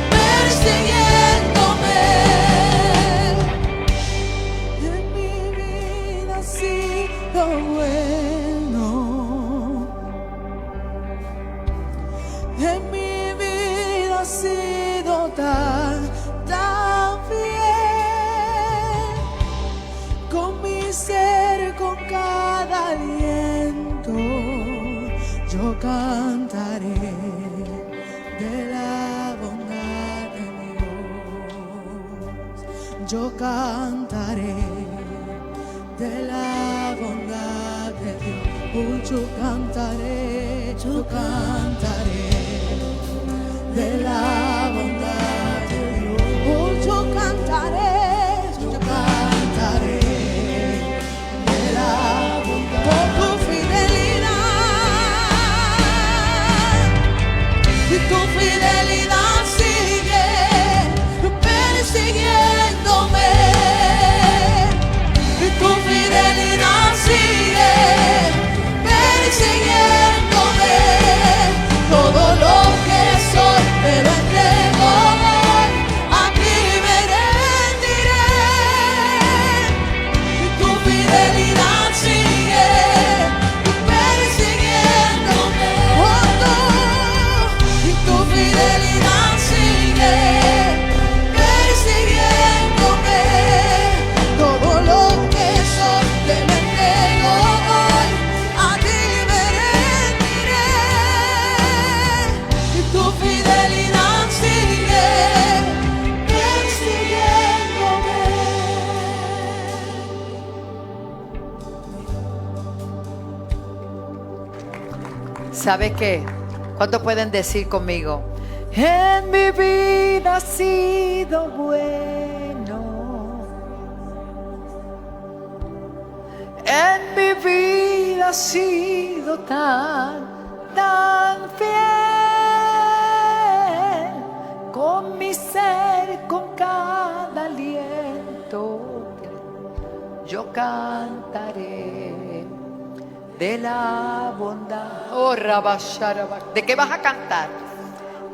persiguiéndome. En mi vida ha sido bueno, en mi vida ha sido tan, tan fiel. Con mi ser, con cada aliento, yo cantaré de la bondad de Dios. Yo cantaré de la bondad de Dios. Oh, yo cantaré de la bondad de Dios. Oh, yo cantaré de la bondad. Por tu fidelidad, y tu fidelidad sigue persiguiéndome. Y tu fidelidad sigue persiguiéndome. Todo lo que soy te lo entrego hoy, a ti me rendiré. Y tu fidelidad sigue persiguiéndome. Oh, no. Y tu fidelidad sigue persiguiéndome. Todo lo que soy te lo entrego hoy, a ti me rendiré. Y tu fidelidad sigue persiguiéndome. ¿Sabe qué? ¿Cuánto pueden decir conmigo? En mi vida ha sido bueno. En mi vida ha sido tan, tan fiel. Con mi ser, con cada aliento, yo cantaré de la bondad. Oh, rabasharaba. ¿De qué vas a cantar?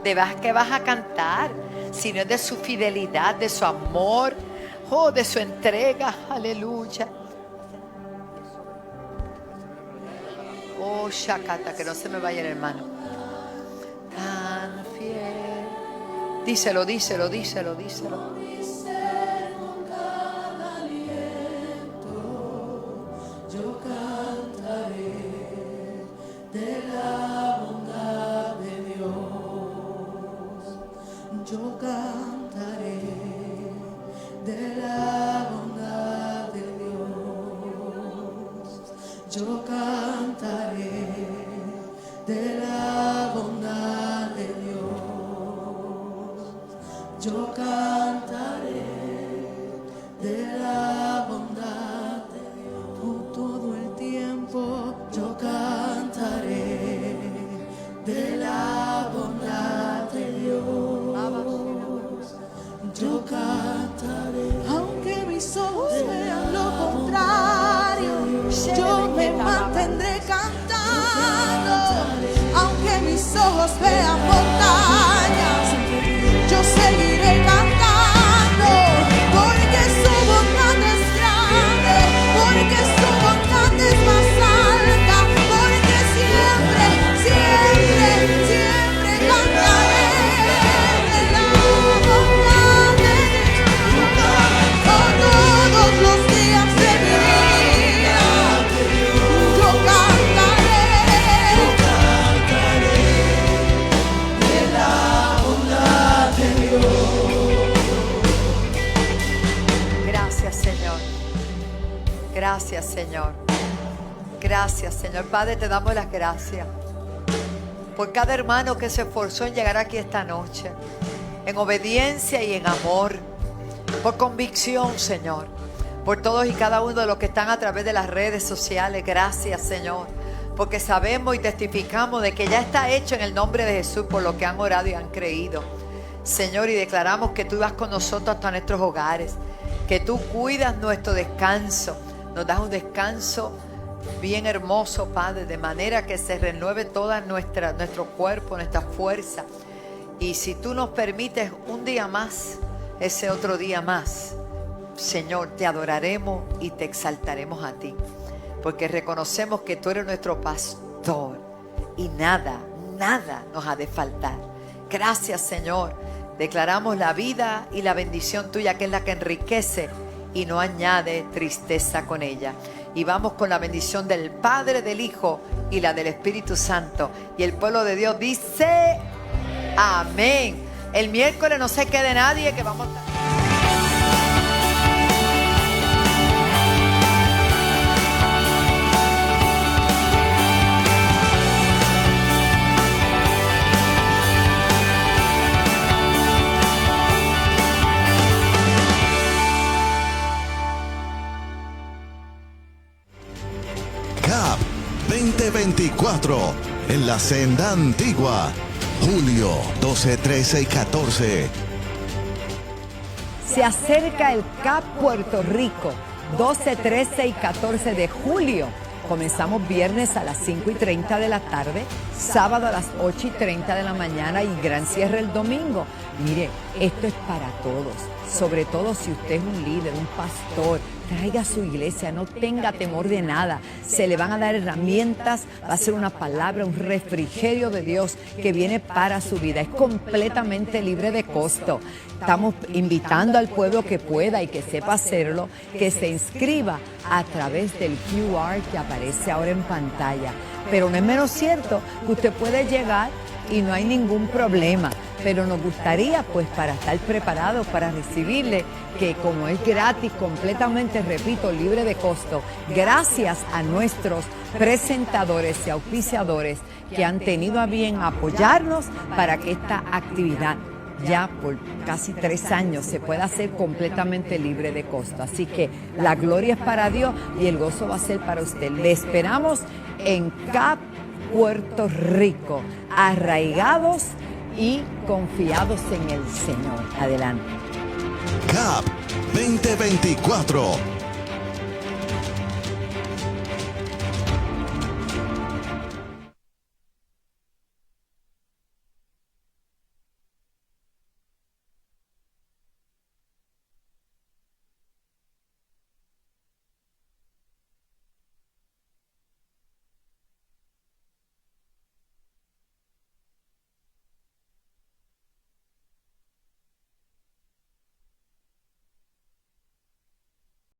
¿De qué vas a cantar? Si no es de su fidelidad, de su amor, oh, de su entrega. Aleluya. Oh, shakata, que no se me vaya el hermano. Tan fiel. Díselo, díselo, díselo, díselo. Yo cantaré de la bondad de Dios. Yo cantaré de la bondad de Dios. Yo cantaré de la bondad de Dios. Yo cantaré de la bondad de Dios. Todo el tiempo yo cantaré de la bondad de Dios. Yo cantaré, aunque mis ojos vean lo contrario, yo me mantendré cantando. Aunque mis ojos vean montañas, yo seguiré cantando, porque su bondad es grande, porque su bondad es más alta, porque siempre, siempre, siempre cantaré de la bondad de Dios. Todos los días de mi vida, yo cantaré de la bondad de Dios. Gracias, Señor. Gracias, Señor. Gracias, Señor. Padre, te damos las gracias por cada hermano que se esforzó en llegar aquí esta noche, en obediencia y en amor, por convicción, Señor, por todos y cada uno de los que están a través de las redes sociales. Gracias, Señor, porque sabemos y testificamos de que ya está hecho en el nombre de Jesús por lo que han orado y han creído, Señor, y declaramos que tú vas con nosotros hasta nuestros hogares, que tú cuidas nuestro descanso, nos das un descanso bien hermoso, Padre, de manera que se renueve toda nuestro cuerpo, nuestra fuerza. Y si tú nos permites un día más, ese otro día más, Señor, te adoraremos y te exaltaremos a ti, porque reconocemos que tú eres nuestro pastor y nada nos ha de faltar. Gracias, Señor. Declaramos la vida y la bendición tuya, que es la que enriquece y no añade tristeza con ella. Y vamos con la bendición del Padre, del Hijo y la del Espíritu Santo. Y el pueblo de Dios dice amén. El miércoles no se quede nadie, que vamos a... CAP 2024 en la senda antigua. Julio 12, 13 y 14. Se acerca el CAP Puerto Rico, 12, 13 y 14 de julio. Comenzamos viernes a las 5:30 de la tarde, sábado a las 8:30 de la mañana y gran cierre el domingo. Mire, esto es para todos, sobre todo si usted es un líder, un pastor. Traiga a su iglesia, no tenga temor de nada. Se le van a dar herramientas, va a ser una palabra, un refrigerio de Dios que viene para su vida. Es completamente libre de costo. Estamos invitando al pueblo que pueda y que sepa hacerlo, que se inscriba a través del QR que aparece ahora en pantalla. Pero no es menos cierto que usted puede llegar y no hay ningún problema. Pero nos gustaría, pues, para estar preparados para recibirle, que como es gratis, completamente, repito, libre de costo, gracias a nuestros presentadores y auspiciadores que han tenido a bien apoyarnos para que esta actividad ya por casi 3 años se pueda hacer completamente libre de costo. Así que la gloria es para Dios y el gozo va a ser para usted. Le esperamos en CAP Puerto Rico, arraigados y confiados en el Señor. Adelante. CAP 2024